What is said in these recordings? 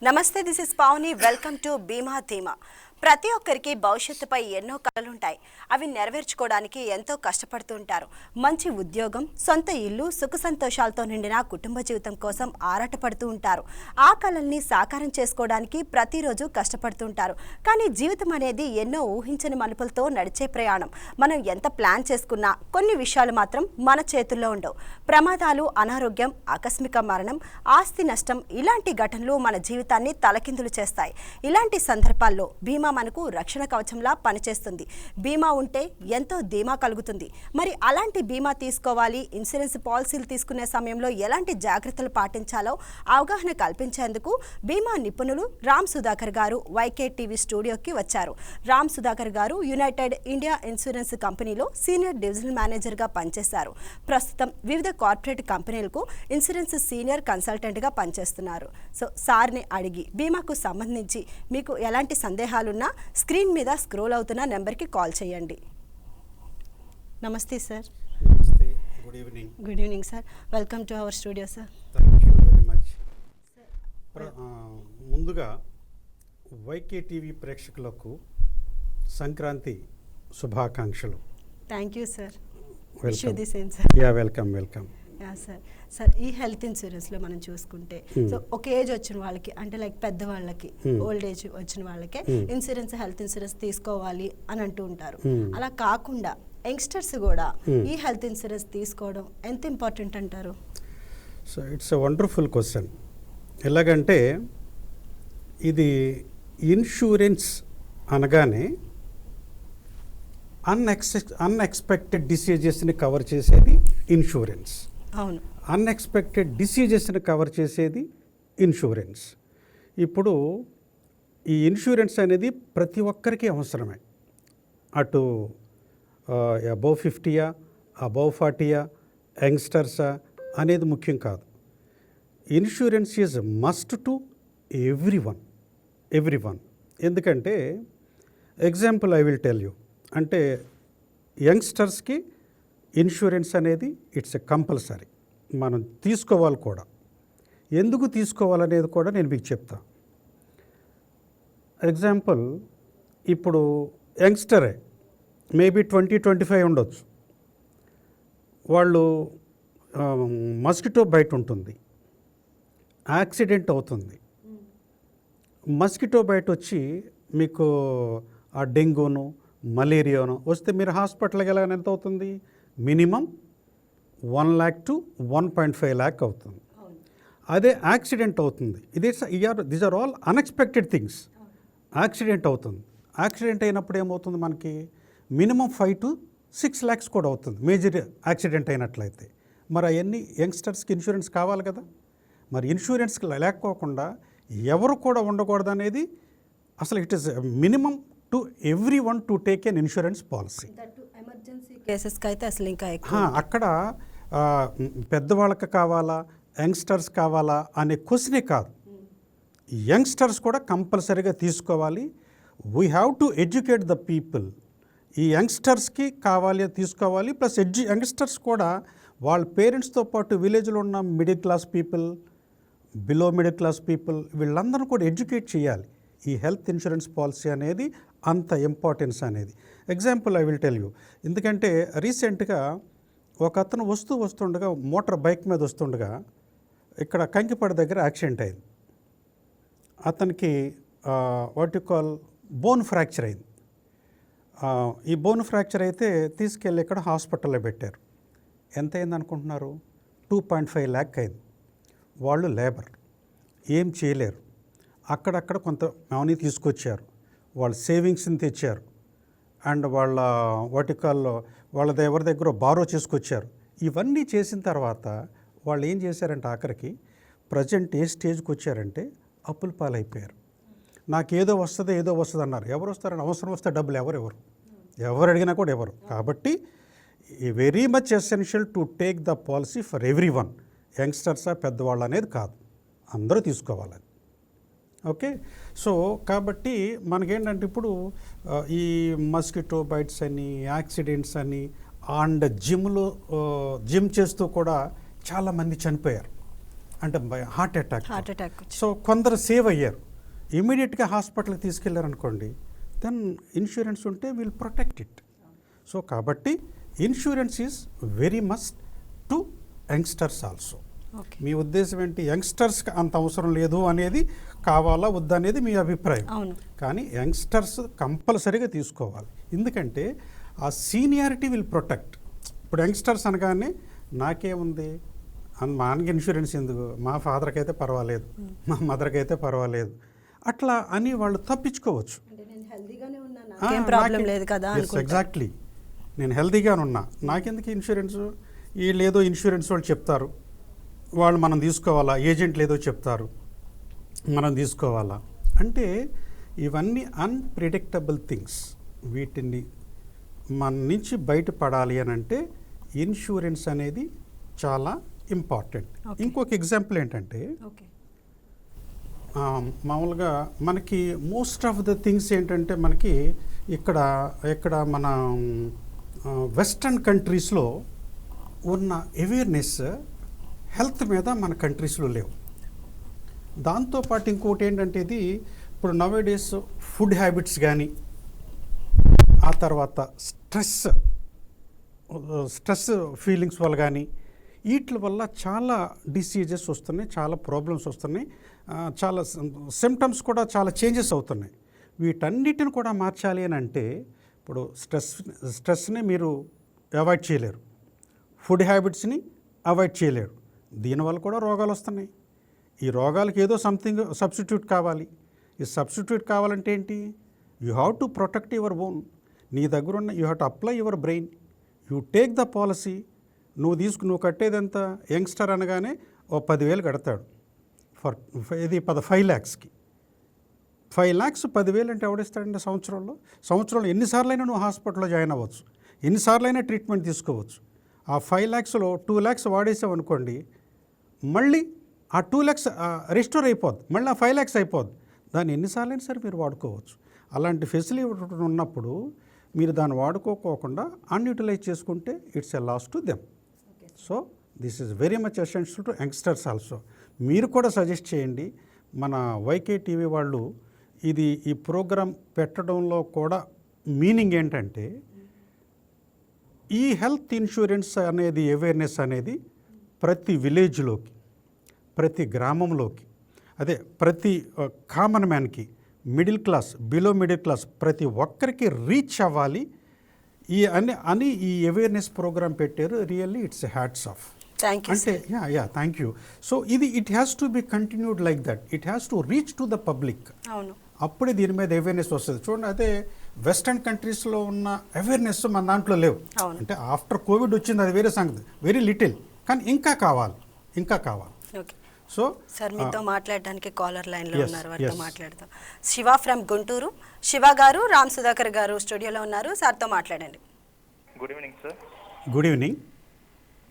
నమస్తే, this is Pavani. Welcome to బీమా ధీమా. ప్రతి ఒక్కరికి భవిష్యత్తుపై ఎన్నో కలలుంటాయి. అవి నెరవేర్చుకోవడానికి ఎంతో కష్టపడుతుంటారు. మంచి ఉద్యోగం, సొంత ఇల్లు, సుఖ సంతోషాలతో నిండిన కుటుంబ జీవితం కోసం ఆరాటపడుతూ ఉంటారు. ఆ కలల్ని సాకారం చేసుకోవడానికి ప్రతిరోజు కష్టపడుతుంటారు. కానీ జీవితం అనేది ఎన్నో ఊహించని మలుపులతో నడిచే ప్రయాణం. మనం ఎంత ప్లాన్ చేసుకున్నా కొన్ని విషయాలు మాత్రం మన చేతుల్లో ఉండవు. ప్రమాదాలు, అనారోగ్యం, ఆకస్మిక మరణం, ఆస్తి నష్టం ఇలాంటి ఘటనలు మన జీవితాన్ని తలకిందులు చేస్తాయి. ఇలాంటి సందర్భాల్లో బీమా మనకు రక్షణ కవచంలా పనిచేస్తుంది. బీమా ఉంటే ఎంతో ధీమా కలుగుతుంది. మరి అలాంటి బీమా తీసుకోవాలి, ఇన్సూరెన్స్ పాలసీలు తీసుకునే సమయంలో ఎలాంటి జాగ్రత్తలు పాటించాలో అవగాహన కల్పించేందుకు బీమా నిపుణులు రామ్ సుధాకర్ గారు వైకే టీవీ స్టూడియోకి వచ్చారు. రామ్ సుధాకర్ గారు యునైటెడ్ ఇండియా ఇన్సూరెన్స్ కంపెనీలో సీనియర్ డివిజనల్ మేనేజర్గా పనిచేశారు. ప్రస్తుతం వివిధ కార్పొరేట్ కంపెనీలకు ఇన్సూరెన్స్ సీనియర్ కన్సల్టెంట్గా పనిచేస్తున్నారు. సో సార్ని అడిగి బీమాకు సంబంధించి మీకు ఎలాంటి సందేహాలున్నా స్క్రీన్ మీద స్క్రోల్ అవుతున్న నెంబర్కి కాల్ చేయండి. నమస్తే సార్. నమస్తే, good evening. Good evening sir. Welcome to our studio sir. Thank you very much. ముందుగా వైకే టీవీ ప్రేక్షకులకు సంక్రాంతి శుభాకాంక్షలు. Thank you sir. Welcome. Sir sir ఈ హెల్త్ ఇన్సూరెన్స్లో మనం చూసుకుంటే సో ఒక ఏజ్ వచ్చిన వాళ్ళకి, అంటే లైక్ పెద్దవాళ్ళకి, ఓల్డ్ ఏజ్ వచ్చిన వాళ్ళకే ఇన్సూరెన్స్, హెల్త్ ఇన్సూరెన్స్ తీసుకోవాలి అని అంటూ ఉంటారు. అలా కాకుండా యంగ్స్టర్స్ కూడా ఈ హెల్త్ ఇన్సూరెన్స్ తీసుకోవడం ఎంత ఇంపార్టెంట్ అంటారు? So it's a wonderful question. ఎలాగంటే ఇది ఇన్సూరెన్స్ అనగానే అన్ఎక్స్పెక్టెడ్ డిసీజెస్ని కవర్ చేసేది ఇన్సూరెన్స్. అవును, అన్ఎక్స్పెక్టెడ్ డిసీజెస్ని కవర్ చేసేది ఇన్సూరెన్స్. ఇప్పుడు ఈ ఇన్సూరెన్స్ అనేది ప్రతి ఒక్కరికి అవసరమే. అటు అబౌవ్ 50యా, అబౌవ్ 40యా, యంగ్స్టర్సా అనేది ముఖ్యం కాదు. Insurance is must to everyone. ఎందుకంటే example I will tell you. అంటే యంగ్స్టర్స్కి ఇన్సూరెన్స్ అనేది ఇట్స్ ఎ కంపల్సరీ, మనం తీసుకోవాలి కూడా. ఎందుకు తీసుకోవాలనేది కూడా నేను మీకు చెప్తా. ఎగ్జాంపుల్, ఇప్పుడు యంగ్స్టరే మేబీ 20-25 ఉండొచ్చు. వాళ్ళు మస్కిటో బైట్ ఉంటుంది, యాక్సిడెంట్ అవుతుంది. మస్కిటో బైట్ వచ్చి మీకు ఆ డెంగ్యూను, మలేరియాను వస్తే మీరు హాస్పిటల్కి వెళ్ళగానే ఎంత అవుతుంది? మినిమం 1 lakh to 1.5 lakh అవుతుంది. అదే యాక్సిడెంట్ అవుతుంది, these are all unexpected things. Accident అవుతుంది, యాక్సిడెంట్ అయినప్పుడు ఏమవుతుంది? మనకి మినిమం 5 to 6 lakhs కూడా అవుతుంది, మేజర్ యాక్సిడెంట్ అయినట్లయితే. మరి అవన్నీ యంగ్స్టర్స్కి ఇన్సూరెన్స్ కావాలి కదా. మరి ఇన్సూరెన్స్ లేకపోకుండా ఎవరు కూడా ఉండకూడదు అనేది అసలు it is minimum to everyone to take an insurance policy. కేసెస్కి అయితే అసలు ఇంకా అక్కడ పెద్దవాళ్ళకి కావాలా, యంగ్స్టర్స్ కావాలా అనే క్వశ్చనే కాదు. యంగ్స్టర్స్ కూడా కంపల్సరీగా తీసుకోవాలి. We have to educate the people. ఈ యంగ్స్టర్స్కి కావాలి, తీసుకోవాలి. ప్లస్ యంగ్స్టర్స్ కూడా వాళ్ళ పేరెంట్స్తో పాటు విలేజ్లో ఉన్న middle class people, below middle class people వీళ్ళందరూ కూడా ఎడ్యుకేట్ చేయాలి. ఈ హెల్త్ ఇన్సూరెన్స్ పాలసీ అనేది అంత ఇంపార్టెన్స్ అనేది. Example I will tell you. ఎందుకంటే రీసెంట్గా ఒక అతను వస్తుండగా మోటార్ బైక్ మీద వస్తుండగా ఇక్కడ కంకిపాడు దగ్గర యాక్సిడెంట్ అయింది. అతనికి what you call bone fracture అయింది. ఈ బోన్ ఫ్రాక్చర్ అయితే తీసుకెళ్ళి ఇక్కడ హాస్పిటల్లో పెట్టారు. ఎంత అయింది అనుకుంటున్నారు? 2.5 lakh అయింది. వాళ్ళు లేబర్, ఏం చేయలేరు. అక్కడక్కడ కొంత మనీ తీసుకొచ్చారు, వాళ్ళ సేవింగ్స్ని తెచ్చారు, అండ్ వాళ్ళ వాటికాల్లో వాళ్ళ ఎవరి దగ్గర బారో చేసుకొచ్చారు. ఇవన్నీ చేసిన తర్వాత వాళ్ళు ఏం చేశారంటే ఆఖరికి ప్రజెంట్ ఏ స్టేజ్కి వచ్చారంటే అప్పుల పాలైపోయారు. నాకు ఏదో వస్తుంది అన్నారు. ఎవరు వస్తారని అవసరం వస్తే డబ్బులు ఎవరు అడిగినా కూడా ఎవరు. కాబట్టి very much essential to take the policy for everyone. యంగ్స్టర్సా పెద్దవాళ్ళు అనేది కాదు, అందరూ తీసుకోవాలి. ఓకే. సో కాబట్టి మనకేంటంటే ఇప్పుడు ఈ మస్కిటో బైట్స్ అని, యాక్సిడెంట్స్ అని, అండ్ జిమ్ చేస్తూ కూడా చాలామంది చనిపోయారు. అంటే హార్ట్ అటాక్. అటాక్ సో కొందరు సేవ్ అయ్యారు, ఇమీడియట్గా హాస్పిటల్కి తీసుకెళ్లారనుకోండి, దెన్ ఇన్సూరెన్స్ ఉంటే విల్ ప్రొటెక్ట్ ఇట్. సో కాబట్టి insurance is very must to youngsters also. మీ ఉద్దేశం ఏంటి? యంగ్స్టర్స్కి అంత అవసరం లేదు అనేది, కావాలా వద్దా అనేది మీ అభిప్రాయం. కానీ యంగ్స్టర్స్ కంపల్సరీగా తీసుకోవాలి, ఎందుకంటే ఆ సీనియారిటీ విల్ ప్రొటెక్ట్. ఇప్పుడు యంగ్స్టర్స్ అనగానే నాకేముంది, మా ఆయనకి ఇన్సూరెన్స్ ఎందుకు, మా ఫాదర్కి అయితే పర్వాలేదు, మా మదర్కి అయితే పర్వాలేదు, అట్లా అని వాళ్ళు తప్పించుకోవచ్చు. ఎగ్జాక్ట్లీ, నేను హెల్తీగానే ఉన్నా, నాకెందుకు ఇన్సూరెన్స్, వీళ్ళు ఏదో ఇన్సూరెన్స్ వాళ్ళు చెప్తారు, వాళ్ళు మనం తీసుకోవాలా, ఏజెంట్లు ఏదో చెప్తారు మనం తీసుకోవాలా అంటే, ఇవన్నీ అన్ప్రిడిక్టబుల్ థింగ్స్. వీటిని మన నుంచి బయటపడాలి అని అంటే ఇన్సూరెన్స్ అనేది చాలా ఇంపార్టెంట్. ఇంకొక ఎగ్జాంపుల్ ఏంటంటే, మామూలుగా మనకి మోస్ట్ ఆఫ్ ద థింగ్స్ ఏంటంటే, మనకి ఇక్కడ మన వెస్ట్రన్ కంట్రీస్లో ఉన్న అవేర్నెస్ హెల్త్ మీద మన కంట్రీస్లో లేవు. దాంతోపాటు ఇంకోటి ఏంటంటే, ఇది ఇప్పుడు నవేడేస్ ఫుడ్ హ్యాబిట్స్ కానీ, ఆ తర్వాత స్ట్రెస్ ఫీలింగ్స్ వల్ల కానీ, వీటి వల్ల చాలా డిసీజెస్ వస్తున్నాయి, చాలా ప్రాబ్లమ్స్ వస్తున్నాయి, చాలా సిమ్టమ్స్ కూడా చాలా చేంజెస్ అవుతున్నాయి. వీటన్నిటిని కూడా మార్చాలి అని అంటే, ఇప్పుడు స్ట్రెస్ని మీరు అవాయిడ్ చేయలేరు, ఫుడ్ హ్యాబిట్స్ని అవాయిడ్ చేయలేరు, దీనివల్ల కూడా రోగాలు వస్తున్నాయి. ఈ రోగాలకి ఏదో సంథింగ్ సబ్స్టిట్యూట్ కావాలి. ఈ సబ్స్టిట్యూట్ కావాలంటే ఏంటి? You have to protect your own. నీ దగ్గర ఉన్న you have to apply your brain, you take the policy. నువ్వు కట్టేదంతా, యంగ్స్టర్ అనగానే 10,000 కడతాడు ఇది 5 lakhsకి. 5 lakhs 10,000 అంటే ఎవడిస్తాడంటే సంవత్సరంలో ఎన్నిసార్లైనా నువ్వు హాస్పిటల్లో జాయిన్ అవ్వచ్చు, ఎన్నిసార్లైనా ట్రీట్మెంట్ తీసుకోవచ్చు. ఆ 5 lakhsలో 2 lakhs వాడేసావు అనుకోండి, మళ్ళీ ఆ 2 lakhs రిస్టోర్ అయిపోద్ది, మళ్ళీ ఆ 5 lakhs అయిపోద్ది. దాన్ని ఎన్నిసార్లైనా సరే మీరు వాడుకోవచ్చు. అలాంటి ఫెసిలిటీ ఉన్నప్పుడు మీరు దాన్ని వాడుకోకుండా అన్యూటిలైజ్ చేసుకుంటే it's a loss to them. So this is very much essential to youngsters also. మీరు కూడా సజెస్ట్ చేయండి. మన వైకే టీవీ వాళ్ళు ఈ ప్రోగ్రాం పెట్టడంలో కూడా మీనింగ్ ఏంటంటే, ఈ హెల్త్ ఇన్సూరెన్స్ అనేది అవేర్నెస్ అనేది ప్రతి విలేజ్లోకి, ప్రతి గ్రామంలోకి, అదే ప్రతి కామన్ మ్యాన్కి, middle class, below middle class, ప్రతి ఒక్కరికి రీచ్ అవ్వాలి ఈ అవేర్నెస్ ప్రోగ్రామ్ పెట్టారు. Really it's hats off. అంటే thank you. So it has to be continued like that. It has to reach to the public. అప్పుడే దీని మీద అవేర్నెస్ వస్తుంది. చూడండి, అదే వెస్టర్న్ కంట్రీస్లో ఉన్న అవేర్నెస్ మన దాంట్లో లేవు. అంటే ఆఫ్టర్ కోవిడ్ వచ్చింది, అది వేరే సంగతి, వెరీ లిటిల్. కానీ ఇంకా కావాలి. సో సార్, మీతో మాట్లాడడానికి కాలర్ లైన్లో ఉన్నారు, వారితో మాట్లాడదాం. శివ ఫ్రమ్ గుంటూరు. శివ గారు, రామ్ సుధాకర్ గారు స్టూడియోలో ఉన్నారు, సార్తో మాట్లాడండి. Good evening sir. Good evening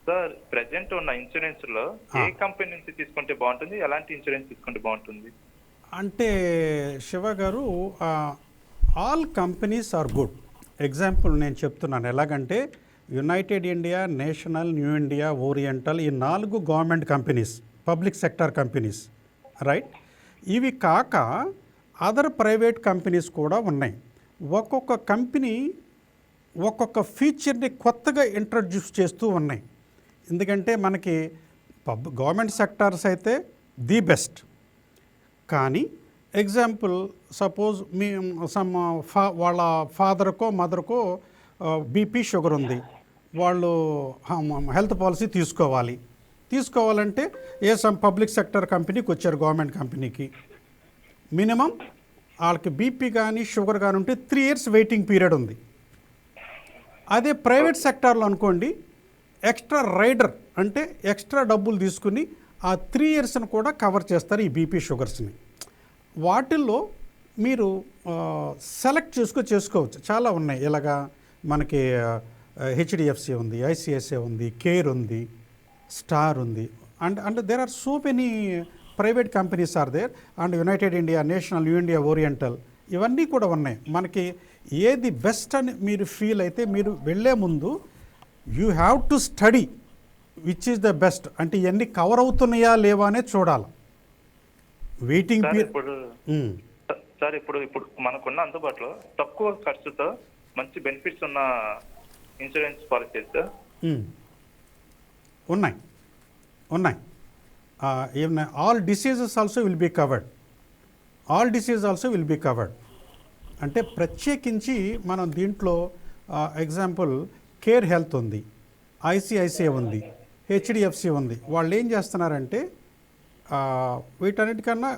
sir. Present ఉన్న ఇన్సూరెన్స్ లో ఏ కంపెనీ నుంచి తీసుకుంటే బాగుంటుంది, ఎలాంటి ఇన్సూరెన్స్ తీసుకుంటే బాగుంటుంది? అంటే శివ గారు, all companies are good. Example నేను చెప్తున్నాను ఎలాగంటే, United India, National, New India, Oriental, ఈ 4 government companies, public sector companies, right. ఇవి కాక అదర్ ప్రైవేట్ కంపెనీస్ కూడా ఉన్నాయి. ఒక్కొక్క కంపెనీ ఒక్కొక్క ఫీచర్ని కొత్తగా ఇంట్రడ్యూస్ చేస్తూ ఉన్నాయి. ఎందుకంటే మనకి గవర్నమెంట్ సెక్టార్స్ అయితే ది బెస్ట్. కానీ ఎగ్జాంపుల్ సపోజ్ వాళ్ళ ఫాదర్కో మదర్కో బీపీ, షుగర్ ఉంది, వాళ్ళు హెల్త్ పాలసీ తీసుకోవాలంటే పబ్లిక్ సెక్టర్ కంపెనీకి వచ్చారు, గవర్నమెంట్ కంపెనీకి. మినిమం వాళ్ళకి బీపీ కానీ షుగర్ కానీ ఉంటే 3 years వెయిటింగ్ పీరియడ్ ఉంది. అదే ప్రైవేట్ సెక్టార్లో అనుకోండి, ఎక్స్ట్రా రైడర్ అంటే ఎక్స్ట్రా డబ్బులు తీసుకుని ఆ 3 yearsని కూడా కవర్ చేస్తారు ఈ బీపీ షుగర్స్ని. వాటిల్లో మీరు సెలెక్ట్ చేసుకోవచ్చు. చాలా ఉన్నాయి. ఇలాగా మనకి హెచ్డిఎఫ్సి ఉంది, ఐసిఐసిఐ ఉంది, కేర్ ఉంది, స్టార్ ఉంది, and there are so many private companies are there, and United India, National, New India, Oriental, ఇవన్నీ కూడా ఉన్నాయి. మనకి ఏది బెస్ట్ అని మీరు ఫీల్ అయితే, మీరు వెళ్ళే ముందు you have to study which is the best అంటే ఇవన్నీ కవర్ అవుతున్నాయా లేవా అనేది చూడాలి. Waiting sir period. ఇప్పుడు సార్ ఇప్పుడు మనకున్న అందుబాటులో తక్కువ ఖర్చుతో మంచి బెనిఫిట్స్ ఉన్న ఇన్సూరెన్స్ పాలసీస్ సార్ ఉన్నాయి. ఏమన్నా all diseases also will be covered. అంటే ప్రత్యేకించి మనం దీంట్లో ఎగ్జాంపుల్ కేర్ హెల్త్ ఉంది, ఐసిఐసిఐ ఉంది, హెచ్డిఎఫ్సి ఉంది. వాళ్ళు ఏం చేస్తున్నారంటే వీటన్నిటికన్నా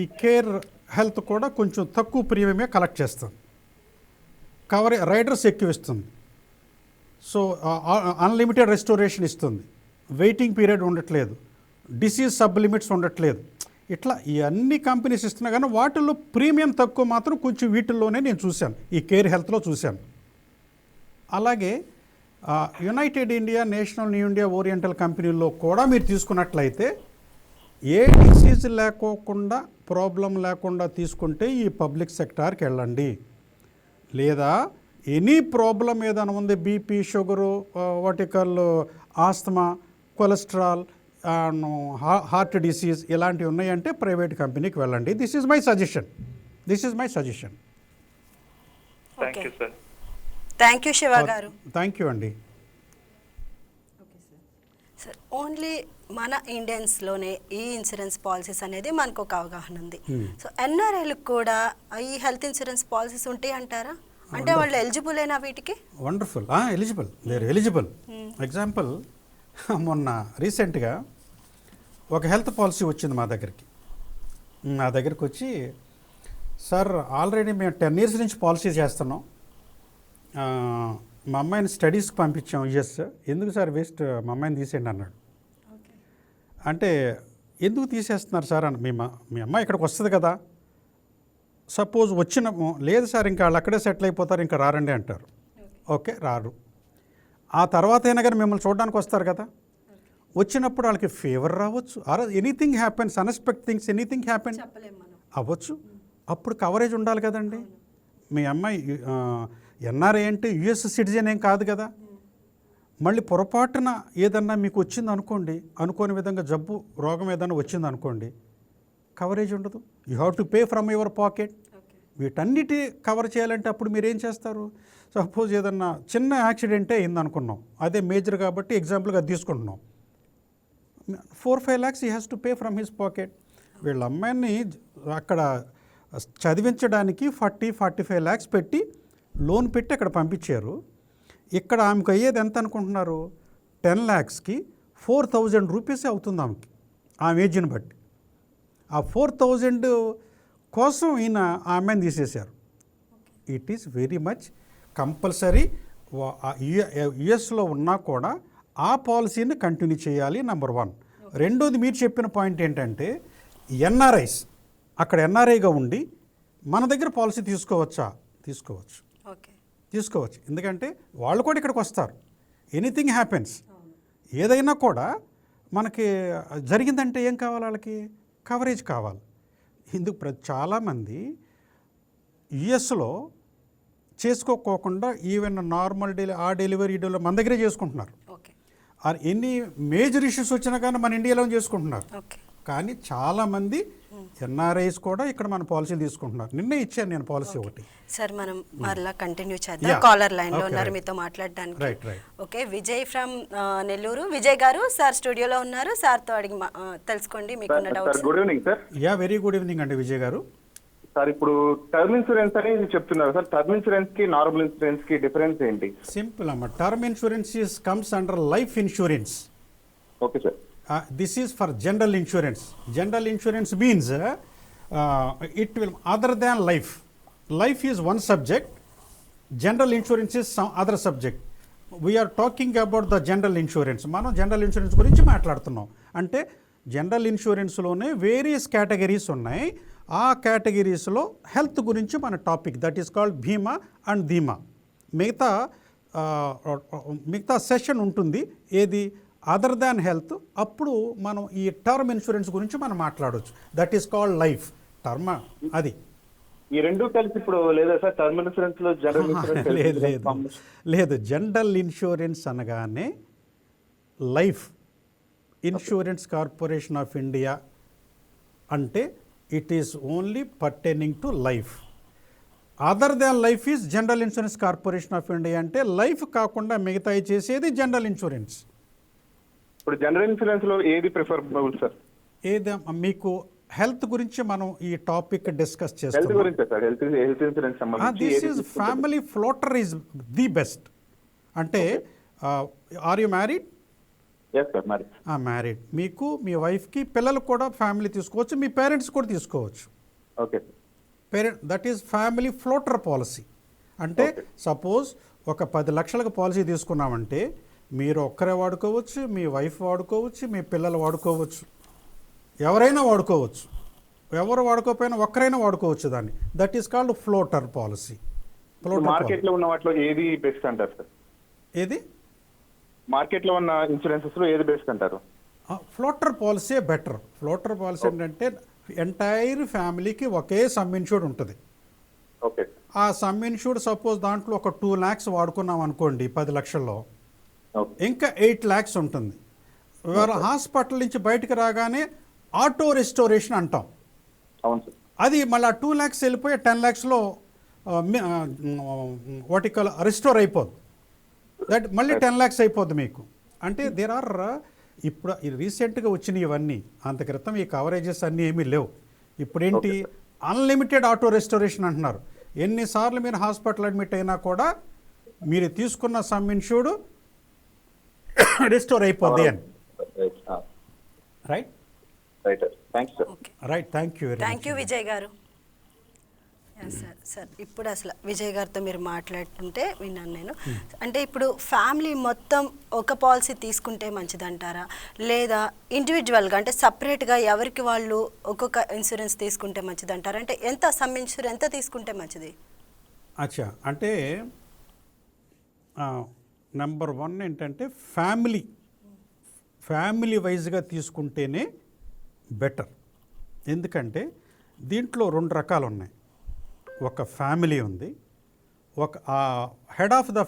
ఈ కేర్ హెల్త్ కూడా కొంచెం తక్కువ ప్రీమియమే కలెక్ట్ చేస్తుంది, రైడర్స్ ఎక్కువ ఇస్తుంది. సో అన్లిమిటెడ్ రెస్టోరేషన్ ఇస్తుంది, వెయిటింగ్ పీరియడ్ ఉండట్లేదు, డిసీజ్ సబ్ లిమిట్స్ ఉండట్లేదు. ఇట్లా ఈ అన్ని కంపెనీస్ ఇస్తున్నా కానీ వాటిల్లో ప్రీమియం తక్కువ మాత్రం కొంచెం వీటిల్లోనే నేను చూశాను, ఈ కేర్ హెల్త్లో చూశాను. అలాగే United India, National New India, oriental కంపెనీల్లో కూడా మీరు తీసుకున్నట్లయితే ఏ డిసీజ్ లేకోకుండా ప్రాబ్లం లేకుండా తీసుకుంటే ఈ పబ్లిక్ సెక్టార్కి వెళ్ళండి. లేదా ఎనీ ప్రాబ్లం ఏదైనా ఉంది, బీపీ, షుగరు, వాటికల్ ఆస్తమా, కొలెస్ట్రాల్, హార్ట్ డిసీజ్ ఇలాంటివి ఉన్నాయంటే ప్రైవేట్ కంపెనీకి వెళ్ళండి. This is my suggestion. Thank you sir. Thank you Shiva గారు. థ్యాంక్ యూ అండి. సార్ ఓన్లీ మన ఇండియన్స్లోనే ఈ ఇన్సూరెన్స్ పాలసీస్ అనేది మనకు ఒక అవగాహన ఉంది. సో ఎన్ఆర్ఐలకు కూడా ఈ హెల్త్ ఇన్సూరెన్స్ పాలసీస్ ఉంటాయి అంటారా? అంటే వాళ్ళు ఎలిజిబుల్ అయినా వీటికి? Wonderful, eligible, there eligible. Example, మొన్న రీసెంట్గా ఒక హెల్త్ పాలసీ వచ్చింది మా దగ్గరికి వచ్చి, సార్ ఆల్రెడీ మేము 10 years నుంచి పాలసీ చేస్తున్నాం, మా అమ్మాయిని స్టడీస్కి పంపించాం యుఎస్, ఎందుకు సార్ వేస్ట్, మా అమ్మాయిని తీసేయండి అన్నాడు. అంటే ఎందుకు తీసేస్తున్నారు సార్ అని, మీ అమ్మాయి ఇక్కడికి వస్తుంది కదా, సపోజ్ లేదు సార్ ఇంకా వాళ్ళు అక్కడే సెటిల్ అయిపోతారు, ఇంకా రారండి అంటారు. ఓకే, రారు. ఆ తర్వాత అయినా కానీ మిమ్మల్ని చూడడానికి వస్తారు కదా, వచ్చినప్పుడు వాళ్ళకి ఫీవర్ రావచ్చు, or anything happens, unexpected things, anything happen అవ్వచ్చు. అప్పుడు కవరేజ్ ఉండాలి కదండి. మీ అమ్మాయి ఎన్ఆర్ఐ అంటే యుఎస్ సిటిజన్ ఏం కాదు కదా. మళ్ళీ పొరపాటున ఏదన్నా మీకు వచ్చింది అనుకోండి, అనుకోని విధంగా జబ్బు, రోగం ఏదైనా వచ్చింది అనుకోండి, కవరేజ్ ఉండదు. You have to pay from your pocket. వీటన్నిటి కవర్ చేయాలంటే అప్పుడు మీరు ఏం చేస్తారు? సపోజ్ ఏదన్నా చిన్న యాక్సిడెంటే అయింది అనుకున్నాం, అదే మేజర్ కాబట్టి ఎగ్జాంపుల్గా తీసుకుంటున్నాం, 4-5 lakhs he has to pay from his pocket. వీళ్ళ అమ్మాయిని అక్కడ చదివించడానికి 40-45 lakhs పెట్టి లోన్ పెట్టి అక్కడ పంపించారు. ఇక్కడ ఆమెకు అయ్యేది ఎంత అనుకుంటున్నారు? 10 lakhsకి 4,000 రూపీసే అవుతుంది ఆమెకి, ఆమె ఏజ్ని బట్టి. ఆ 4,000 కోసం ఈయన ఆ అమ్మాయిని తీసేశారు. It is very much compulsory. యుఎస్లో ఉన్నా కూడా ఆ పాలసీని కంటిన్యూ చేయాలి, నెంబర్ 1. రెండోది, మీరు చెప్పిన పాయింట్ ఏంటంటే ఎన్ఆర్ఐస్ అక్కడ ఎన్ఆర్ఐగా ఉండి మన దగ్గర పాలసీ తీసుకోవచ్చా? తీసుకోవచ్చు. ఎందుకంటే వాళ్ళు కూడా ఇక్కడికి వస్తారు, ఎనీథింగ్ హ్యాపెన్స్, ఏదైనా కూడా మనకి జరిగిందంటే ఏం కావాలి? వాళ్ళకి కవరేజ్ కావాలి. ఇందుకు చాలామంది యుఎస్లో చేసుకోకుండా ఈవెన్ నార్మల్ డెలివరీ మన దగ్గరే చేసుకుంటున్నారు. ఆర్ ఎన్ని మేజర్ ఇష్యూస్ వచ్చినా కానీ మన ఇండియాలో చేసుకుంటున్నారు. కానీ చాలామంది ఎన్ఆర్ఐస్ కూడా ఇక్కడ మన పాలసీలు తీసుకుంటున్నారు. నిన్నే ఇచ్చాను నేను పాలసీ ఒకటి. సార్ మనం మరలా కంటిన్యూ చేద్దాం. కాలర్ లైన్లో ఉన్నారు మీతో మాట్లాడడానికి. Okay, Vijay from Nellore. విజయ్ గారు సార్ స్టూడియోలో ఉన్నారు, సార్తో అడిగి తెలుసుకోండి మీకున్న doubts. Good evening sir. Very good evening అండి విజయ్ గారు. సార్ ఇప్పుడు టర్మ్ ఇన్సూరెన్స్ అని చెప్తున్నారు సార్, టర్మ్ ఇన్సూరెన్స్ కి నార్మల్ ఇన్సూరెన్స్ కి డిఫరెన్స్ ఏంటి? సింపుల్ అమ్మ, term insurance comes under life insurance. Okay sir. This is for general insurance. General insurance means it will other than life. Life is one subject. General insurance is some other subject. We are talking about the general insurance. మనం general insurance గురించి మాట్లాడుతున్నాం. అంటే general ఇన్సూరెన్స్లోనే various categories ఉన్నాయి. ఆ కేటగిరీస్లో health గురించి మన topic, that is called Bhima and ధీమా. మిగతా సెషన్ ఉంటుంది ఏది అదర్ దాన్ హెల్త్. అప్పుడు మనం ఈ టర్మ్ ఇన్సూరెన్స్ గురించి మనం మాట్లాడవచ్చు. That is called life term. అది ఈ రెండు కలిసి ఇప్పుడు లేదా సార్ టర్మ్ ఇన్సూరెన్స్ లో జనరల్ ఇన్సూరెన్స్ లేదు. జనరల్ ఇన్సూరెన్స్ అనగానే life insurance corporation of India అంటే it is only pertaining to life. Other than life is general insurance corporation of India అంటే లైఫ్ కాకుండా మిగతాయి చేసేది జనరల్ ఇన్సూరెన్స్. ఇప్పుడు జనరల్ ఇన్సూరెన్స్ లో ఏది ప్రిఫరబుల్ సార్? ఏది మీకు హెల్త్ గురించి మనం ఈ టాపిక్ డిస్కస్ హెల్త్ చేస్తాం. గురించి సార్, హెల్త్ ఇన్సూరెన్స్ సంబంధించి దిస్ ఏది ఈజ్ తీసుకుంటారు? Family floater is the best. అంటే are you married? Yes sir, మరి మ్యారీడ్. మీకు మీ వైఫ్కి పిల్లలు కూడా ఫ్యామిలీ తీసుకోవచ్చు, మీ పేరెంట్స్ కూడా తీసుకోవచ్చు. Okay. Parent that is family floater policy. అంటే సపోజ్ ఒక 10 లక్షలకు పాలసీ తీసుకున్నామంటే మీరు ఒక్కరే వాడుకోవచ్చు, మీ వైఫ్ వాడుకోవచ్చు, మీ పిల్లలు వాడుకోవచ్చు, ఎవరైనా వాడుకోవచ్చు. ఎవరు వాడుకోకపోయినా ఒక్కరైనా వాడుకోవచ్చు దాన్ని. That is called floater policy. Market లో ఉన్న వాటిలో ఏది బెస్ట్ అంటారు సార్? ఏది మార్కెట్ లో ఉన్న ఇన్సూరెన్సెస్ లో ఏది బెస్ట్ అంటారు? Floater policy better. Floater policy ఏంటంటే ఎంటైర్ ఫ్యామిలీకి ఒకే సమ్ ఇన్సూర్డ్ ఉంటుంది. ఓకే. ఆ సమ్ ఇన్సూర్డ్ సపోజ్ దాంట్లో ఒక 2 lakhs వాడుకున్నాం అనుకోండి 10 లక్షల్లో, ఓకే. ఇంకా 8 lakhs ఉంటుంది. ఇవాళ హాస్పిటల్ నుంచి బయటకు రాగానే ఆటో రెస్టోరేషన్ అంటాం. అవును సార్. అది మళ్ళీ 2 lakhs వెళ్ళిపోయి 10 lakhsలో వాటికల్ రిస్టోర్ అయిపోద్ది. దట్ మళ్ళీ 10 lakhs అయిపోద్ది మీకు. అంటే దేర్ ఆర్ ఇప్పుడు రీసెంట్గా వచ్చినాయి ఇవన్నీ. అంత క్రితం ఈ కవరేజెస్ అన్నీ ఏమీ లేవు. ఇప్పుడేంటి అన్లిమిటెడ్ ఆటో రెస్టోరేషన్ అంటున్నారు. ఎన్నిసార్లు మీరు హాస్పిటల్ అడ్మిట్ అయినా కూడా మీరు తీసుకున్న సమ్ ఇన్సూర్డ్ రెస్టోర్ అయిపోద్ది అని. Right right. Thanks sir. Okay, right. Thank you very thank you Vijay గారు. సార్ ఇప్పుడు అసలు విజయ్ గారితో మీరు మాట్లాడుతుంటే విన్నాను నేను. అంటే ఇప్పుడు ఫ్యామిలీ మొత్తం ఒక పాలసీ తీసుకుంటే మంచిదంటారా, లేదా ఇండివిజువల్గా అంటే సపరేట్గా ఎవరికి వాళ్ళు ఒక్కొక్క ఇన్సూరెన్స్ తీసుకుంటే మంచిదంటారా? అంటే ఎంత సమ్ ఇన్సూరెన్స్ ఎంత తీసుకుంటే మంచిది? అచ్చా, అంటే నెంబర్ 1 ఏంటంటే ఫ్యామిలీ వైజ్గా తీసుకుంటేనే బెటర్. ఎందుకంటే దీంట్లో 2 రకాలు ఉన్నాయి. ఒక ఫ్యామిలీ ఉంది, ఒక head of the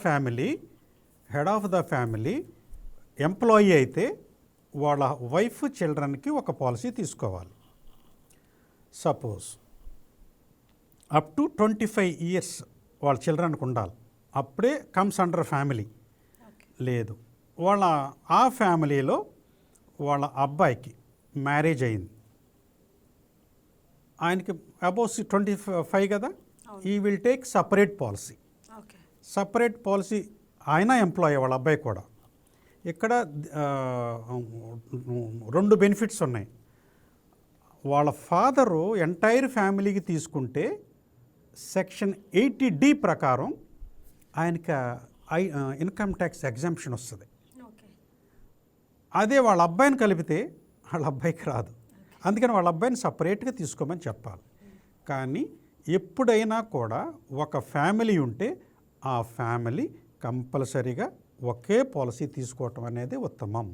family employee అయితే వాళ్ళ వైఫ్ చిల్డ్రన్కి ఒక పాలసీ తీసుకోవాలి. సపోజ్ అప్ టు 25 years వాళ్ళ చిల్డ్రన్కి ఉండాలి, అప్పుడే కమ్స్ అండర్ ఫ్యామిలీ. లేదు, ఆ ఫ్యామిలీలో వాళ్ళ అబ్బాయికి మ్యారేజ్ అయింది, ఆయనకి అబౌవ్ 25 కదా, ఈ will take separate policy. Separate policy. ఆయన ఎంప్లాయీ, వాళ్ళ అబ్బాయి కూడా. ఇక్కడ 2 బెనిఫిట్స్ ఉన్నాయి. వాళ్ళ ఫాదరు ఎంటైర్ ఫ్యామిలీకి తీసుకుంటే సెక్షన్ 80D ప్రకారం ఆయనకి ఇన్కమ్ ట్యాక్స్ ఎగ్జంప్షన్ వస్తుంది. అదే వాళ్ళ అబ్బాయిని కలిపితే వాళ్ళ అబ్బాయికి రాదు. అందుకని వాళ్ళ అబ్బాయిని సపరేట్గా తీసుకోమని చెప్పాలి. కానీ ఎప్పుడైనా కూడా ఒక ఫ్యామిలీ ఉంటే ఆ ఫ్యామిలీ కంపల్సరీగా ఒకే పాలసీ తీసుకోవటం అనేది ఉత్తమం.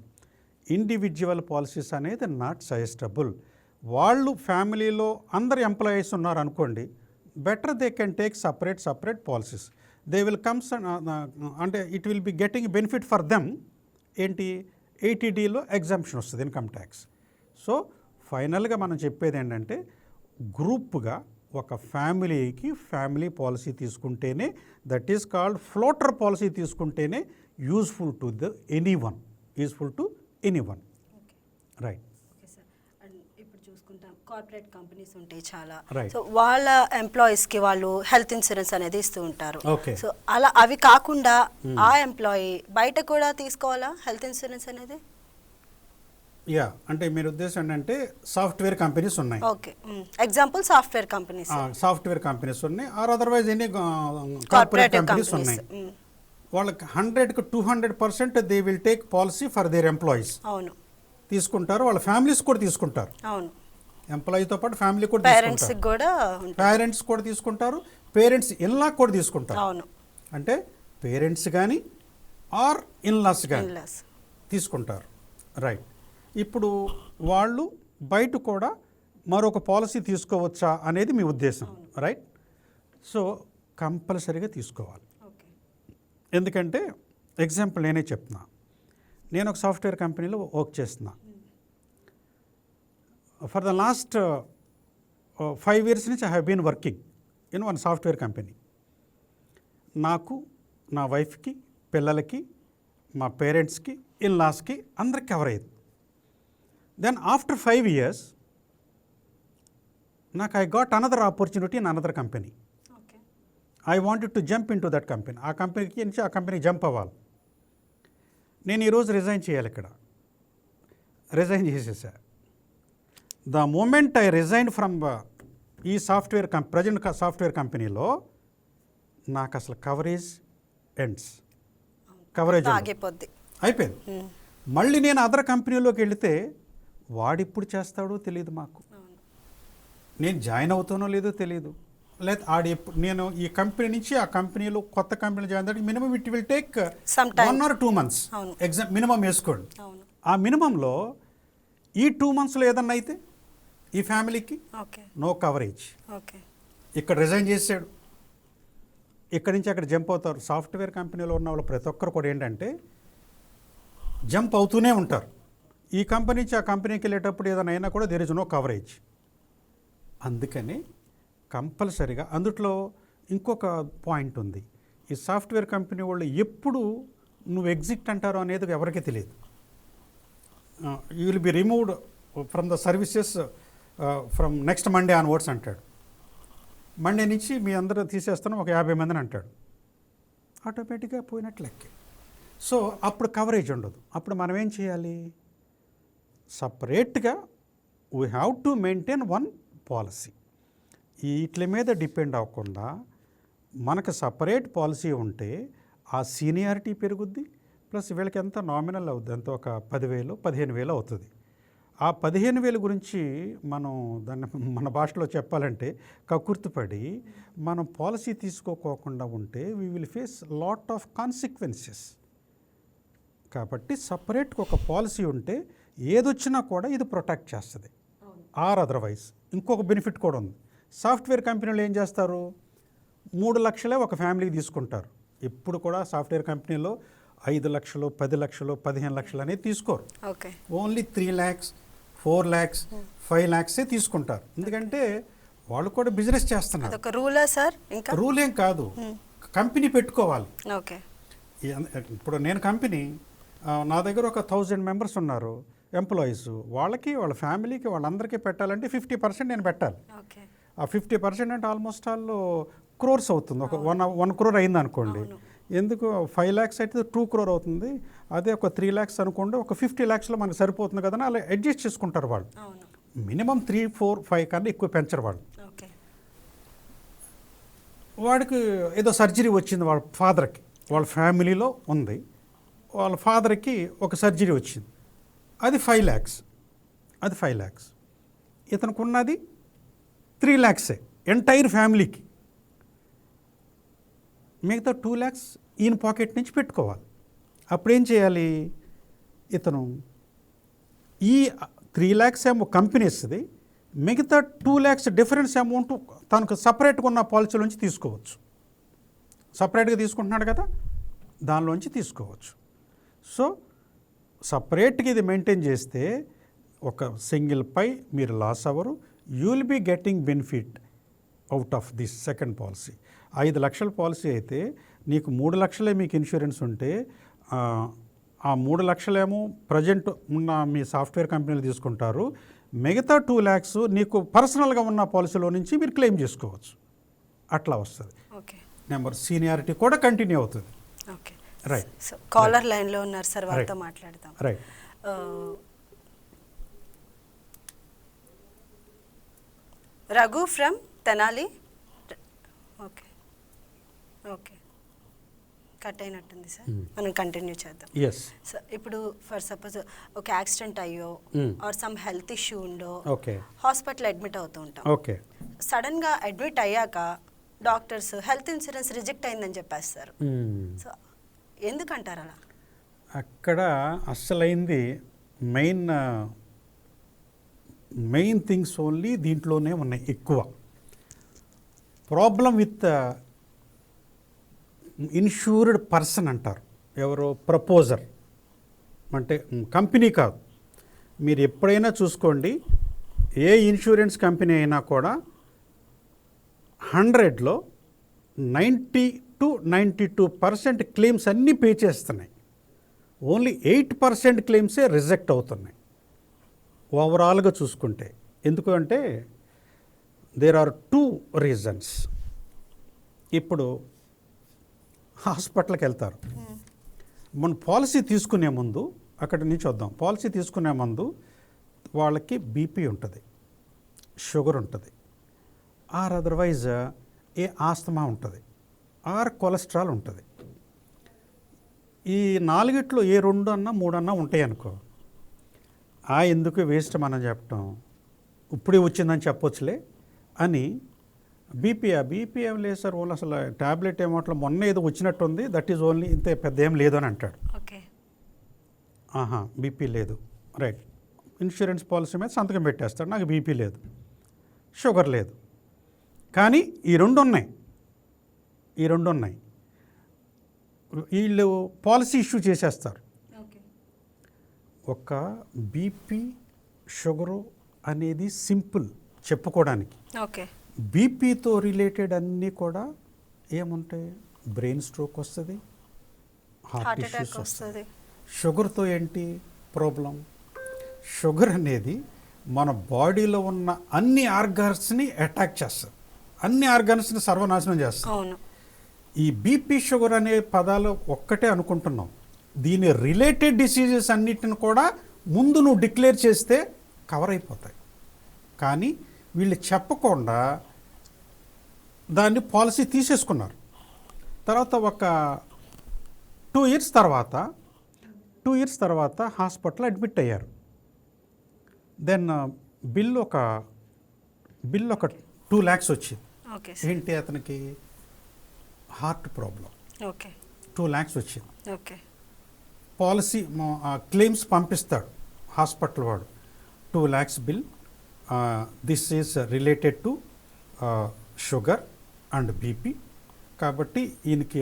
ఇండివిజువల్ పాలసీస్ అనేది నాట్ సజెస్టబుల్. వాళ్ళు ఫ్యామిలీలో అందరు ఎంప్లాయీస్ ఉన్నారు అనుకోండి, better they can take separate policies. They will comes అంటే it will be getting benefit for them. ఏంటి 80Dలో ఎగ్జంప్షన్ వస్తుంది ఇన్కమ్ ట్యాక్స్. సో ఫైనల్గా మనం చెప్పేది ఏంటంటే గ్రూప్గా ఒక ఫ్యామిలీ పాలసీ తీసుకుంటేనే, that is called floater policy తీసుకుంటేనే useful to anyone. Right. Okay sir. And ఇప్పుడు చూసుకుంటాం కార్పొరేట్ కంపెనీస్ ఉంటాయి చాలా. Right. సో వాళ్ళ ఎంప్లాయీస్కి వాళ్ళు హెల్త్ ఇన్సూరెన్స్ అనేది ఇస్తూ ఉంటారు. Okay. సో అలా అవి కాకుండా ఆ ఎంప్లాయీ బయట కూడా తీసుకోవాలా హెల్త్ ఇన్సూరెన్స్ అనేది? అంటే మీరు ఉద్దేశం ఏంటంటే సాఫ్ట్వేర్ కంపెనీస్ ఉన్నాయి. Okay, example software companies. Software companies ఉన్నాయి, or otherwise any corporate companies ఉన్నాయి. వాళ్ళకి 100కి 200% they will take policy for their employees. అవును, తీసుకుంటారు. వాళ్ళ ఫ్యామిలీస్ కూడా తీసుకుంటారు. అవును, ఎంప్లాయీతో పాటు ఫ్యామిలీ కూడా పేరెంట్స్ కూడా పేరెంట్స్ కూడా తీసుకుంటారు. పేరెంట్స్ ఇన్లా కూడా తీసుకుంటారు. అవును, అంటే పేరెంట్స్ కానీ ఆర్ ఇన్లాస్ కానీ తీసుకుంటారు. రైట్. ఇప్పుడు వాళ్ళు బయట కూడా మరొక పాలసీ తీసుకోవచ్చా అనేది మీ ఉద్దేశం, రైట్? సో కంపల్సరీగా తీసుకోవాలి. ఎందుకంటే ఎగ్జాంపుల్ నేనే చెప్తున్నా. నేను ఒక సాఫ్ట్వేర్ కంపెనీలో వర్క్ చేస్తున్నా. ఫర్ ద లాస్ట్ 5 years నుంచి I have been working in one software company. నాకు, నా వైఫ్కి, పిల్లలకి, మా పేరెంట్స్కి, ఇన్లాస్కి అందరికి కవర్ అయ్యేది. దెన్ ఆఫ్టర్ 5 years నాకు I got another opportunity in another company. Okay. I wanted to jump in to that company. ఆ కంపెనీకి నుంచి ఆ కంపెనీ జంప్ అవ్వాలి. నేను ఈరోజు రిజైన్ చేయాలి. ఇక్కడ రిజైన్ చేసేసా. The moment I resign from ఈ సాఫ్ట్వేర్ ప్రజెంట్ సాఫ్ట్వేర్ కంపెనీలో నాకు అసలు కవరేజ్ ఎండ్స్. కవరేజ్ ఆగిపోద్ది. అయిపోయింది. మళ్ళీ నేను అదర్ కంపెనీలోకి వెళితే వాడిప్పుడు చేస్తాడో తెలియదు మాకు. నేను జాయిన్ అవుతానో లేదో తెలియదు. లేదా నేను ఈ కంపెనీ నుంచి ఆ కంపెనీలో కొత్త కంపెనీ జాయిన్ అయ్యాక minimum it will take 1 or 2 months. Exam minimum వేసుకోండి. ఆ మినిమంలో ఈ 2 monthsలో ఏదన్నా అయితే ఈ ఫ్యామిలీకి నో కవరేజ్. ఇక్కడ రిజైన్ చేసాడు, ఇక్కడి నుంచి అక్కడ జంప్ అవుతారు. సాఫ్ట్వేర్ కంపెనీలో ఉన్న వాళ్ళు ప్రతి ఒక్కరు కూడా ఏంటంటే జంప్ అవుతూనే ఉంటారు. ఈ కంపెనీ నుంచి ఆ కంపెనీకి వెళ్ళేటప్పుడు ఏదైనా అయినా కూడా దేర్ ఇస్ నో కవరేజ్. అందుకని కంపల్సరిగా అందుట్లో ఇంకొక పాయింట్ ఉంది. ఈ సాఫ్ట్వేర్ కంపెనీ వాళ్ళు ఎప్పుడు నువ్వు ఎగ్జిట్ అంటారో అనేది ఎవరికీ తెలియదు. You will be removed from the services from next Monday onwards అంటాడు. మండే నుంచి మీ అందరూ తీసేస్తాను ఒక 50 మందిని అంటాడు. ఆటోమేటిక్గా పోయినట్లు లెక్కే. సో అప్పుడు కవరేజ్ ఉండదు. అప్పుడు మనం ఏం చేయాలి? సపరేట్గా we have to maintain one policy. వీటి మీద డిపెండ్ అవ్వకుండా మనకు సపరేట్ పాలసీ ఉంటే ఆ సీనియారిటీ పెరుగుద్ది. ప్లస్ వీళ్ళకి ఎంత నామినల్ అవుద్ది, ఎంత ఒక 10,000 15,000 అవుతుంది. ఆ 15,000 గురించి మనం దాన్ని మన భాషలో చెప్పాలంటే కకుర్తిపడి మనం పాలసీ తీసుకోకోకుండా ఉంటే we will face lot of consequences. కాబట్టి సపరేట్గా ఒక పాలసీ ఉంటే ఏదొచ్చినా కూడా ఇది ప్రొటెక్ట్ చేస్తుంది. ఆర్ అదర్వైజ్ ఇంకొక బెనిఫిట్ కూడా ఉంది. సాఫ్ట్వేర్ కంపెనీలు ఏం చేస్తారు? 3 లక్షలే ఒక ఫ్యామిలీకి తీసుకుంటారు. ఎప్పుడు కూడా సాఫ్ట్వేర్ కంపెనీలో 5 లక్షలు 10 లక్షలు 15 లక్షలు అనేది తీసుకోరు. ఓన్లీ 3 lakhs 4 lakhs 5 lakhs తీసుకుంటారు. ఎందుకంటే వాళ్ళు కూడా బిజినెస్ చేస్తున్నారు. రూల్ ఏం కాదు, కంపెనీ పెట్టుకోవాలి. ఇప్పుడు నేను కంపెనీ, నా దగ్గర ఒక 1000 members ఉన్నారు ఎంప్లాయీస్. వాళ్ళకి వాళ్ళ ఫ్యామిలీకి వాళ్ళందరికీ పెట్టాలంటే 50% నేను పెట్టాలి. ఆ 50% అంటే ఆల్మోస్ట్ ఆల్ crores అవుతుంది. ఒక 1 crore అయింది అనుకోండి. ఎందుకు 5 lakhs అయితే 2 crore అవుతుంది. అదే ఒక 3 lakhs అనుకోండి, ఒక 50 lakhsలో మనకు సరిపోతుంది కదా అని అలా అడ్జస్ట్ చేసుకుంటారు వాళ్ళు. మినిమం 3, 4, 5 కన్నా ఎక్కువ పెంచరు వాళ్ళు. వాడికి ఏదో సర్జరీ వచ్చింది వాళ్ళ ఫాదర్కి, వాళ్ళ ఫ్యామిలీలో ఉంది. వాళ్ళ ఫాదర్కి ఒక సర్జరీ వచ్చింది, అది 5 lakhs. అది 5 lakhs. ఇతనికి ఉన్నది 3 lakhs ఎంటైర్ ఫ్యామిలీకి. మిగతా 2 lakhs ఈయన పాకెట్ నుంచి పెట్టుకోవాలి. అప్పుడేం చేయాలి? ఇతను ఈ 3 lakhs ఏమో కంపెనీ ఇస్తుంది, మిగతా 2 lakhs డిఫరెన్స్ అమౌంట్ తనకు సపరేట్గా ఉన్న పాలసీలోంచి తీసుకోవచ్చు. సపరేట్గా తీసుకుంటున్నాడు కదా, దానిలోంచి తీసుకోవచ్చు. సో సపరేట్గా ఇది మెయింటైన్ చేస్తే ఒక సింగిల్ పై మీరు లాస్ అవ్వరు. You will be getting benefit out of this second policy. 5 లక్షల పాలసీ అయితే నీకు 3 లక్షలే మీకు ఇన్సూరెన్స్ ఉంటే ఆ 3 లక్షలేమో ప్రజెంట్ ఉన్న మీ సాఫ్ట్వేర్ కంపెనీలు తీసుకుంటారు. మిగతా 2 lakhs నీకు పర్సనల్గా ఉన్న పాలసీలో నుంచి మీరు క్లెయిమ్ చేసుకోవచ్చు. అట్లా వస్తుంది. నెంబర్ సీనియారిటీ కూడా కంటిన్యూ అవుతుంది. రైట్. కాలర్ లైన్లో ఉన్నారు సార్, వారితో మాట్లాడదాం. రైట్. Raghu from Tenali. Okay, cut అయినట్టుంది సార్, మనం కంటిన్యూ చేద్దాం. సో ఇప్పుడు ఫర్ సపోజ్ ఒక యాక్సిడెంట్ అయ్యో ఆర్ సమ్ హెల్త్ ఇష్యూ ఉండో హాస్పిటల్ అడ్మిట్ అవుతూ ఉంటాం. సడన్గా అడ్మిట్ అయ్యాక డాక్టర్స్ హెల్త్ ఇన్సూరెన్స్ రిజెక్ట్ అయిందని చెప్పేస్తారు. సో ఎందుకంటారు అలా? అక్కడ అస్సలైంది మెయిన్ థింగ్స్ ఓన్లీ దీంట్లోనే ఉన్నాయి. ఎక్కువ ప్రాబ్లం విత్ ఇన్సూర్డ్ పర్సన్ అంటారు. ఎవరో ప్రపోజర్ అంటే కంపెనీ కాదు. మీరు ఎప్పుడైనా చూసుకోండి, ఏ ఇన్సూరెన్స్ కంపెనీ అయినా కూడా 100లో 90-92% క్లెయిమ్స్ అన్నీ పే చేస్తున్నాయి. ఓన్లీ 8% క్లెయిమ్సే రిజెక్ట్ అవుతున్నాయి ఓవరాల్గా చూసుకుంటే. ఎందుకు అంటే దేర్ ఆర్ 2 రీజన్స్. ఇప్పుడు హాస్పిటల్కి వెళ్తారు, మన పాలసీ తీసుకునే ముందు అక్కడి నుంచి వద్దాం. పాలసీ తీసుకునే ముందు వాళ్ళకి బీపీ ఉంటుంది, షుగర్ ఉంటుంది, ఆర్ అదర్వైజ్ ఏ ఆస్తమా ఉంటుంది, ఆర్ కొలెస్ట్రాల్ ఉంటుంది. ఈ 4 ఏ 2 అన్నా 3 అన్నా ఉంటాయి అనుకో, ఎందుకు వేస్ట్ మనం చెప్పటం, ఇప్పుడే వచ్చిందని చెప్పొచ్చులే అని. బీపీ ఏం లేదు సార్, ఓన్లీ అసలు ట్యాబ్లెట్ ఏమోట్లా మొన్న ఏదో వచ్చినట్టుంది, దట్ ఈజ్ ఓన్లీ, ఇంత పెద్ద ఏం లేదు అని అంటాడు. ఓకే, బీపీ లేదు, రైట్. ఇన్సూరెన్స్ పాలసీ మీద సంతకం పెట్టేస్తాడు, నాకు బీపీ లేదు, షుగర్ లేదు, కానీ ఈ రెండు ఉన్నాయి. వీళ్ళు పాలసీ ఇష్యూ చేసేస్తారు. ఒక బీపీ షుగరు అనేది సింపుల్ చెప్పుకోవడానికి. ఓకే, బీపీతో రిలేటెడ్ అన్నీ కూడా ఏముంటాయి, బ్రెయిన్ స్ట్రోక్ వస్తుంది, హార్ట్ ఇష్యూస్ వస్తుంది. షుగర్తో ఏంటి ప్రాబ్లం, షుగర్ అనేది మన బాడీలో ఉన్న అన్ని ఆర్గాన్స్ని అటాక్ చేస్తుంది, అన్ని ఆర్గాన్స్ని సర్వనాశనం చేస్తుంది. అవును. ఈ బీపీ షుగర్ అనే పదాలు ఒక్కటే అనుకుంటున్నాం, దీని రిలేటెడ్ డిసీజెస్ అన్నిటిని కూడా ముందు నువ్వు డిక్లేర్ చేస్తే కవర్ అయిపోతాయి. కానీ వీళ్ళు చెప్పకుండా దాన్ని పాలసీ తీసేసుకున్నారు. తర్వాత ఒక 2 ఇయర్స్ తర్వాత హాస్పిటల్ అడ్మిట్ అయ్యారు. దెన్ బిల్ ఒక 2 lakhs వచ్చింది. ఓకే, ఏంటి, అతనికి హార్ట్ ప్రాబ్లం. ఓకే, 2 lakhs వచ్చింది. ఓకే. పాలసీ క్లెయిమ్స్ పంపిస్తాడు హాస్పిటల్ వాడు, 2 lakhs bill, this is related to sugar and BP. కాబట్టి ఈయనకి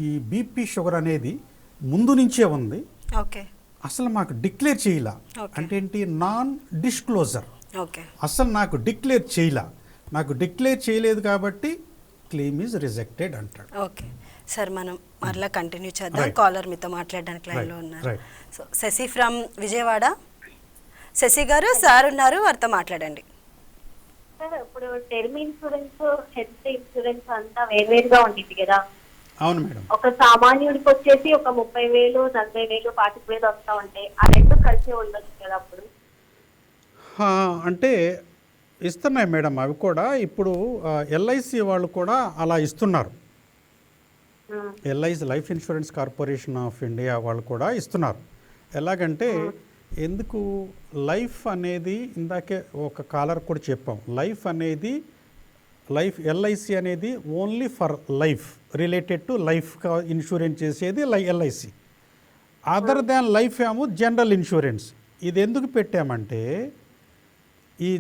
ఈ బీపీ షుగర్ అనేది ముందు నుంచే ఉంది, ఓకే. అసలు మాకు డిక్లేర్ చేయలా. Okay. అంటే ఏంటి, నాన్ డిస్క్లోజర్. ఓకే, అసలు నాకు డిక్లేర్ చేయలేదు కాబట్టి క్లెయిమ్ ఈజ్ రిజెక్టెడ్ అంటాడు. ఓకే సార్, మనం మరలా కంటిన్యూ చేద్దాం. Right. కాలర్ మీతో మాట్లాడడానికి లైన్లో ఉన్నారు. Right. So Shashi from Vijayawada. Shashi గారు, సార్ ఉన్నారు, వారితో మాట్లాడండి. సార్, ఇప్పుడు టర్మ్ ఇన్సూరెన్స్, హెల్త్ ఇన్సూరెన్స్ అంతా వేరువేరుగా ఉంటుంది కదా. అవును మేడం. ఒక సామాన్యుడికి వచ్చేసి ఒక 30,000, 40,000, 45,000 వస్తా ఉంటాయి. ఆ రెండు కలిసి ఉండొచ్చు కదా అప్పుడు? అంటే ఇస్తున్నాయి మేడం, అవి కూడా ఇప్పుడు ఎల్ఐసి వాళ్ళు కూడా అలా ఇస్తున్నారు. LIC life insurance corporation of India వాళ్ళు కూడా ఇస్తున్నారు. ఎలాగంటే, ఎందుకు లైఫ్ అనేది ఇందాకే ఒక కాలర్ కూడా చెప్పాం, ఎల్ఐసి అనేది only for life, related to life insurance చేసేది ఎల్ఐసి. అదర్ దాన్ లైఫ్ ఏమో జనరల్ ఇన్సూరెన్స్. ఇది ఎందుకు పెట్టామంటే, ఈ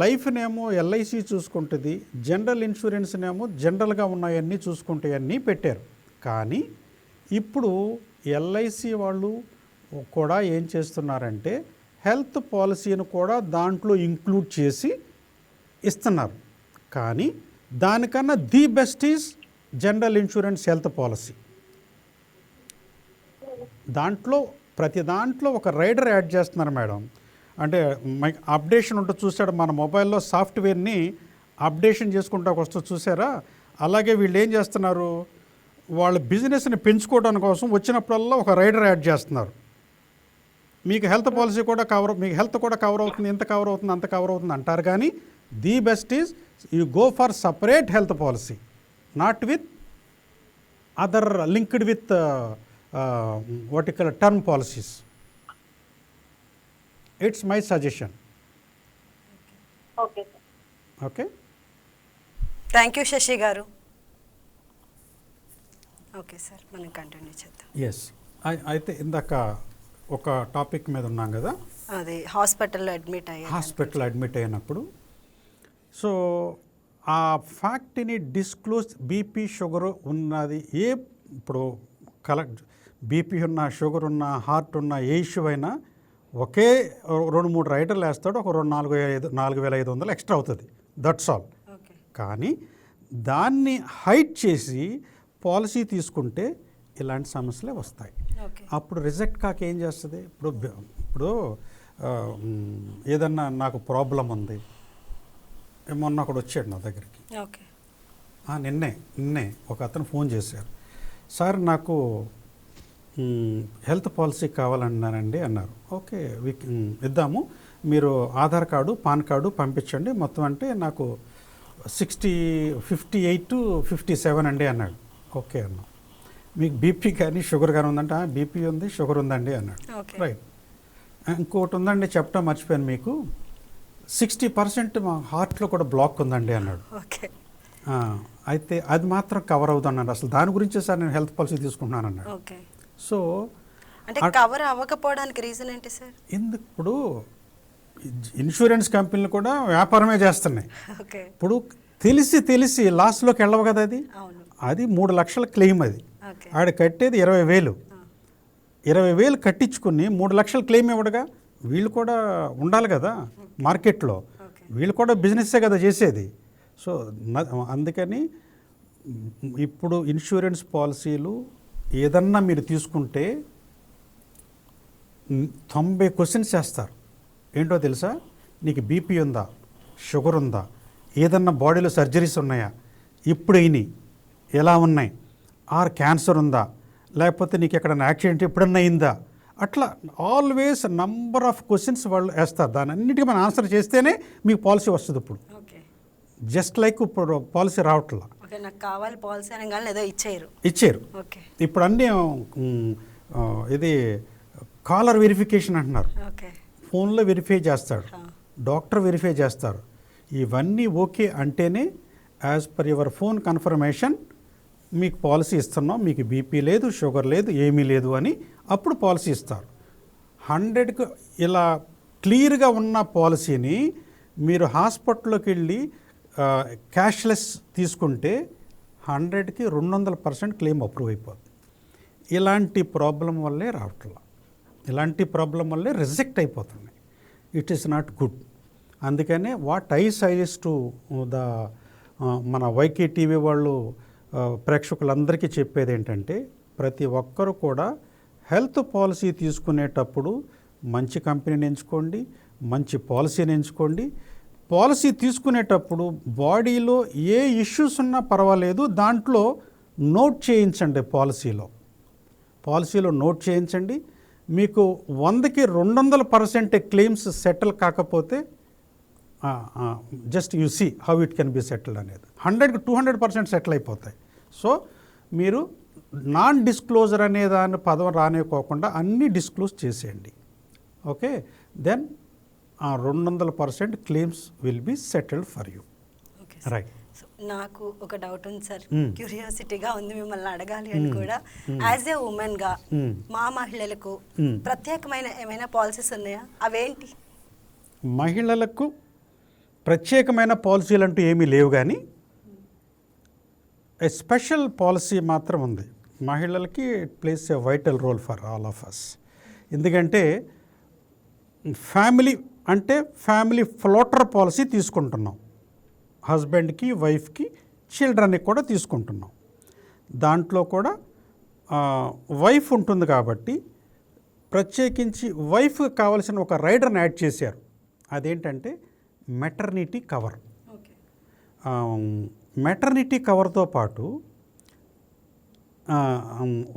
లైఫ్నేమో ఎల్ఐసి చూసుకుంటుంది, జనరల్ ఇన్సూరెన్స్నేమో జనరల్గా ఉన్నాయన్నీ చూసుకుంటాయన్నీ పెట్టారు. కానీ ఇప్పుడు ఎల్ఐసి వాళ్ళు కూడా ఏం చేస్తున్నారంటే, హెల్త్ పాలసీని కూడా దాంట్లో ఇంక్లూడ్ చేసి ఇస్తున్నారు. కానీ దానికన్నా the best is general insurance health policy. ప్రతి దాంట్లో ఒక రైడర్ యాడ్ చేస్తున్నారు మేడం. అంటే అప్డేషన్ ఉంటూ చూసాడు, మన మొబైల్లో సాఫ్ట్వేర్ని అప్డేషన్ చేసుకుంటూ వస్తూ చూసారా, అలాగే వీళ్ళు ఏం చేస్తున్నారు, వాళ్ళ బిజినెస్ని పెంచుకోవడానికి కోసం వచ్చినప్పుడల్లా ఒక రైడర్ యాడ్ చేస్తున్నారు. మీకు హెల్త్ పాలసీ కూడా మీకు హెల్త్ కూడా కవర్ అవుతుంది, ఇంత కవర్ అవుతుంది, అంత కవర్ అవుతుంది అంటారు. కానీ the best is you go for separate health policy, not with other linked with what you call term policies. It's my suggestion. Okay sir. Okay, thank you Shashi గారు. Okay sir, మనం continue చేద్దాం. Yes, అయితే ఇందాక ఒక topic మీద ఉన్నాం కదా, అది హాస్పిటల్లో అడ్మిట్ అయినప్పుడు సో ఆ ఫ్యాక్ట్ని డిస్క్లోజ్, బీపీ షుగర్ ఉన్నది, ఇప్పుడు బీపీ ఉన్న, షుగర్ ఉన్న, హార్ట్ ఉన్న ఏ ఇష్యూ అయినా ఒకే 2-3 రైడర్లు వేస్తాడు, ఒక 4,500 ఎక్స్ట్రా అవుతుంది, దట్స్ ఆల్. ఓకే. కానీ దాన్ని హైడ్ చేసి పాలసీ తీసుకుంటే ఇలాంటి సమస్యలే వస్తాయి. ఓకే. అప్పుడు రిజెక్ట్ కాక ఏం చేస్తుంది, ఇప్పుడు ఏదన్నా నాకు ప్రాబ్లం ఉంది, మొన్న ఒకడు వచ్చాడు నా దగ్గరికి, ఓకే. నిన్నే ఒక అతను ఫోన్ చేశారు, సార్ నాకు హెల్త్ పాలసీ కావాలన్నానండి అన్నారు. ఓకే ఇద్దాము, మీరు ఆధార్ కార్డు పాన్ కార్డు పంపించండి మొత్తం అంటే నాకు 58 to 57 అండి అన్నాడు. ఓకే అన్నా. మీకు బీపీ కానీ షుగర్ కానీ ఉందంటే బీపీ ఉంది షుగర్ ఉందండి అన్నాడు. ఓకే. రైట్. ఇంకోటి ఉందండి చెప్పడం మర్చిపోయాను మీకు, 60% మా హార్ట్లో కూడా బ్లాక్ ఉందండి అన్నాడు. ఓకే. అయితే అది మాత్రం కవర్ అవుతుందన్నాడు. అసలు దాని గురించే సార్ నేను హెల్త్ పాలసీ తీసుకుంటున్నాను అన్నాడు. ఓకే. సో అంటే కవర్ అవ్వకపోవడానికి రీజన్ ఏంటి సార్? ఎందుకు, ఇప్పుడు ఇన్సూరెన్స్ కంపెనీలు కూడా వ్యాపారమే చేస్తున్నాయి. ఓకే. ఇప్పుడు తెలిసి లాస్లోకి వెళ్ళవు కదా అది. అవును. అది 3 లక్షల క్లెయిమ్, అది ఓకే. ఆడ కట్టేది 20,000. 20,000 కట్టించుకుని 3 లక్షల క్లెయిమ్ ఇవ్వడుగా, వీళ్ళు కూడా ఉండాలి కదా మార్కెట్లో, వీళ్ళు కూడా బిజినెస్సే కదా చేసేది. సో అందుకని ఇప్పుడు ఇన్సూరెన్స్ పాలసీలు ఏదన్నా మీరు తీసుకుంటే 90 క్వశ్చన్స్ చేస్తారు. ఏంటో తెలుసా, నీకు బీపీ ఉందా, షుగర్ ఉందా, ఏదన్నా బాడీలో సర్జరీస్ ఉన్నాయా, ఇప్పుడు అయినాయి ఎలా ఉన్నాయి, ఆర్ క్యాన్సర్ ఉందా, లేకపోతే నీకు ఎక్కడన్నా యాక్సిడెంట్ ఎప్పుడన్నా అయిందా, అట్లా ఆల్వేస్ నంబర్ ఆఫ్ క్వశ్చన్స్ వాళ్ళు వేస్తారు. దాని అన్నిటికీ మనం ఆన్సర్ చేస్తేనే మీకు పాలసీ వస్తుంది. ఇప్పుడు ఓకే. జస్ట్ లైక్ ఇప్పుడు పాలసీ రావట్లా, ఓకే, నాకు కావాలి పాలసీ అనగానే ఏదో ఇచ్చారు. ఓకే. ఇప్పుడు అన్నీ ఇది కాలర్ వెరిఫికేషన్ అంటున్నారు, ఓకే. ఫోన్లో వెరిఫై చేస్తాడు, డాక్టర్ వెరిఫై చేస్తారు. ఇవన్నీ ఓకే అంటేనే as per your phone confirmation మీకు పాలసీ ఇస్తున్నాం, మీకు బీపీ లేదు షుగర్ లేదు ఏమీ లేదు అని అప్పుడు పాలసీ ఇస్తారు. 100కు ఇలా క్లియర్గా ఉన్న పాలసీని మీరు హాస్పిటల్లోకి వెళ్ళి క్యాష్లెస్ తీసుకుంటే 100కి 200% క్లెయిమ్ అప్రూవ్ అయిపోతుంది. ఇలాంటి ప్రాబ్లం వల్లే రావట్లా, ఇలాంటి ప్రాబ్లం వల్లే రిజెక్ట్ అయిపోతున్నాయి. It is not good. అందుకనే what I suggest to the మన వైకే టీవీ వాళ్ళు ప్రేక్షకులందరికీ చెప్పేది ఏంటంటే, ప్రతి ఒక్కరూ కూడా హెల్త్ పాలసీ తీసుకునేటప్పుడు మంచి కంపెనీని ఎంచుకోండి, మంచి పాలసీని ఎంచుకోండి. పాలసీ తీసుకునేటప్పుడు బాడీలో ఏ ఇష్యూస్ ఉన్నా పర్వాలేదు, దాంట్లో నోట్ చేయించండి. పాలసీలో నోట్ చేయించండి. మీకు 100కి 200% క్లెయిమ్స్ సెటిల్ కాకపోతే just you see how it can be settled అనేది. 100కి 200% సెటిల్ అయిపోతాయి. సో మీరు నాన్ డిస్క్లోజర్ అనే దాని పదం రానివ్వకోకుండా అన్నీ డిస్క్లోజ్ చేసేయండి. Okay, then 200% claims will be settled for you. Okay. Right. నాకు ఒక డౌట్ ఉంది సార్, క్యూరియాసిటీగా ఉంది మిమ్మల్ని అడగాలి అని కూడా. యాజ్ ఏ ఉమెన్ గా మా మహిళలకు ప్రత్యేకమైన ఏమైనా పాలసీస్ ఉన్నాయా? అవేంటి? మహిళలకు ప్రత్యేకమైన పాలసీలు అంటూ ఏమీ లేవు, కానీ ఏ స్పెషల్ పాలసీ మాత్రం ఉంది. మహిళలకి it plays a vital role for all of us. ఎందుకంటే ఫ్యామిలీ ఫ్లోటర్ పాలసీ తీసుకుంటున్నాం, హస్బెండ్కి వైఫ్కి చిల్డ్రన్కి కూడా తీసుకుంటున్నాం. దాంట్లో కూడా వైఫ్ ఉంటుంది కాబట్టి ప్రత్యేకించి వైఫ్కి కావాల్సిన ఒక రైడర్ని యాడ్ చేశారు. అదేంటంటే మెటర్నిటీ కవర్. మెటర్నిటీ కవర్తో పాటు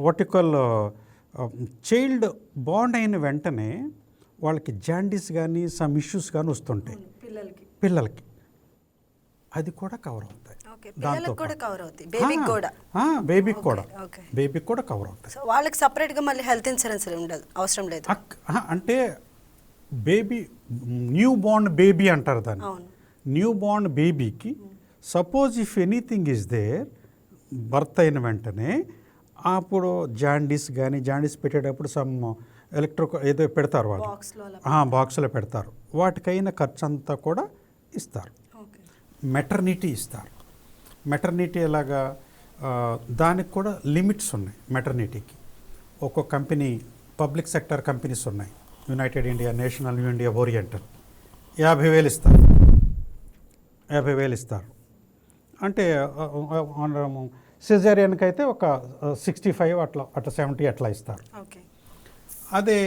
వర్టికల్ చైల్డ్ బాండ్ అయిన వెంటనే వాళ్ళకి జాండీస్ కానీ సమ్ ఇష్యూస్ కానీ వస్తుంటాయి పిల్లలకి, అది కూడా కవర్ అవుతాయి. బేబీకి కూడా కవర్ అవుతాయి. వాళ్ళకి సపరేట్గా మళ్ళీ హెల్త్ ఇన్సూరెన్స్ ఉండదు, అవసరం లేదు. అంటే బేబీ న్యూ బార్న్ బేబీ అంటారు దాన్ని. న్యూ బార్న్ బేబీకి suppose if anything is there, birth అయిన వెంటనే అప్పుడు జాండీస్ పెట్టేటప్పుడు సమ్ ఎలక్ట్రిక్ ఏదో పెడతారు వాళ్ళు, బాక్స్లో పెడతారు. వాటికైన ఖర్చు అంతా కూడా ఇస్తారు. మెటర్నిటీ ఇస్తారు. మెటర్నిటీ ఎలాగా, దానికి కూడా లిమిట్స్ ఉన్నాయి. మెటర్నిటీకి ఒక్కో కంపెనీ, పబ్లిక్ సెక్టర్ కంపెనీస్ ఉన్నాయి, United India, national India, oriental 50,000 ఇస్తారు. 50,000 ఇస్తారు. అంటే సిజేరియన్కి అయితే ఒక 65 అట్లా 70 అట్లా ఇస్తారు. ఓకే. అదే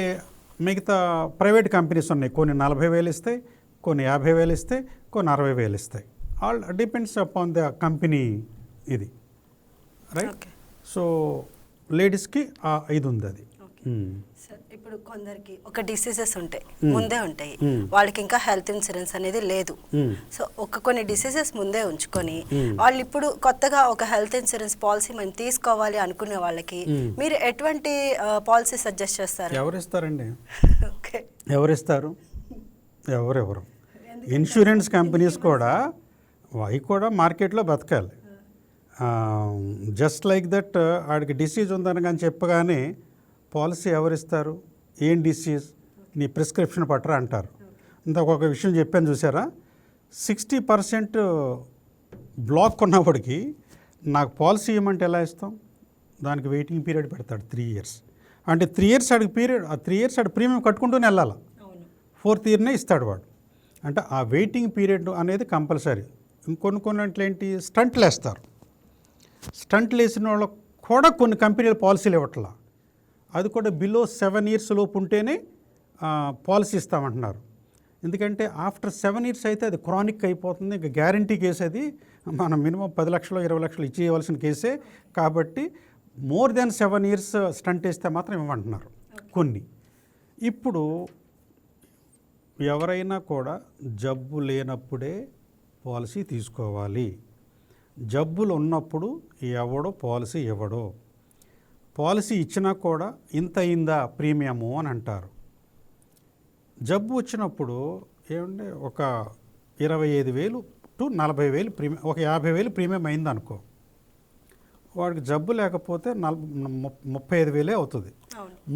మిగతా ప్రైవేట్ కంపెనీస్ ఉన్నాయి, కొన్ని 40,000 ఇస్తాయి, కొన్ని 50,000 ఇస్తాయి, కొన్ని 60,000 ఇస్తాయి. All depends upon the company ఇది, రైట్. ఓకే. సో లేడీస్కి ఇది ఉంది అది. సార్ ఇప్పుడు కొందరికి ఒక డిసీజెస్ ఉంటాయి, ముందే ఉంటాయి, వాళ్ళకి ఇంకా హెల్త్ ఇన్సూరెన్స్ అనేది లేదు. సో కొన్ని డిసీజెస్ ముందే ఉంచుకొని వాళ్ళు ఇప్పుడు కొత్తగా ఒక హెల్త్ ఇన్సూరెన్స్ పాలసీ మనం తీసుకోవాలి అనుకునే వాళ్ళకి మీరు ఎటువంటి పాలసీ సజెస్ట్ చేస్తారు? ఎవరిస్తారండి? ఓకే. ఎవరిస్తారు? ఎవరెవరు? ఇన్సూరెన్స్ కంపెనీస్ కూడా అవి కూడా మార్కెట్లో బతకాలి. జస్ట్ లైక్ దట్ ఆడికి డిసీజ్ ఉందని కానీ చెప్పగానే పాలసీ ఎవరిస్తారు? ఏం డిసీజ్, నీ ప్రిస్క్రిప్షన్ పట్టరా అంటారు. ఇంతకు ఒక విషయం చెప్పాను చూసారా, 60% బ్లాక్ ఉన్నప్పటికీ నాకు పాలసీ ఇవ్వమంటే ఎలా ఇస్తాం? దానికి వెయిటింగ్ పీరియడ్ పెడతాడు 3 years. అంటే 3 years ఆడికి పీరియడ్, ఆ 3 years ఆడి ప్రీమియం కట్టుకుంటూనే వెళ్ళాలి. 4th yearనే ఇస్తాడు వాడు. అంటే ఆ వెయిటింగ్ పీరియడ్ అనేది కంపల్సరీ. ఇంకొన్ని ఏంటి, స్టంట్లు వేస్తారు. స్టంట్లు వేసిన వాళ్ళకు కూడా కొన్ని కంపెనీలు పాలసీలు ఇవ్వట్లా. అది కూడా బిలో 7 years లోపు ఉంటేనే పాలసీ ఇస్తామంటున్నారు. ఎందుకంటే ఆఫ్టర్ 7 years అయితే అది క్రానిక్ అయిపోతుంది. ఇంకా గ్యారంటీ కేసు అది, మనం మినిమం 10 లక్షలు 20 లక్షలు ఇచ్చేయవలసిన కేసే. కాబట్టి మోర్ దెన్ 7 years స్టంట్ వేస్తే మాత్రం ఇవ్వమంటున్నారు కొన్ని. ఇప్పుడు ఎవరైనా కూడా జబ్బు లేనప్పుడే పాలసీ తీసుకోవాలి. జబ్బులు ఉన్నప్పుడు ఎవడో పాలసీ ఇవ్వడో. పాలసీ ఇచ్చినా కూడా ఇంత అయిందా ప్రీమియము అని అంటారు. జబ్బు వచ్చినప్పుడు ఏమంటే ఒక 25,000 to 40,000 ప్రీమియం, ఒక 50,000 ప్రీమియం అయింది అనుకో, వాడికి జబ్బు లేకపోతే 35,000 అవుతుంది.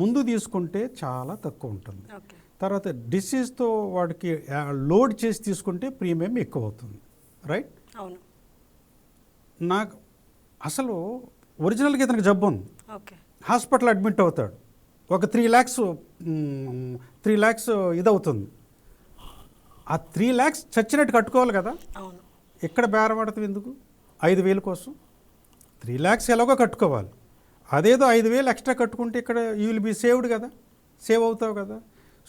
ముందు తీసుకుంటే చాలా తక్కువ ఉంటుంది. తర్వాత డిసీజ్తో వాడికి లోడ్ చేసి తీసుకుంటే ప్రీమియం ఎక్కువ అవుతుంది, రైట్. అవును. నాకు అసలు ఒరిజినల్గా ఇతనికి జబ్బు ఉంది, హాస్పిటల్ అడ్మిట్ అవుతాడు, ఒక 3 lakhs ఇదవుతుంది. ఆ 3 lakhs చచ్చినట్టు కట్టుకోవాలి కదా. ఎక్కడ బేరం పడుతుంది ఎందుకు? 5,000 కోసం 3 lakhs ఎలాగో కట్టుకోవాలి. అదేదో 5,000 ఎక్స్ట్రా కట్టుకుంటే ఇక్కడ యూ విల్ బీ సేవ్డ్ కదా, సేవ్ అవుతావు కదా.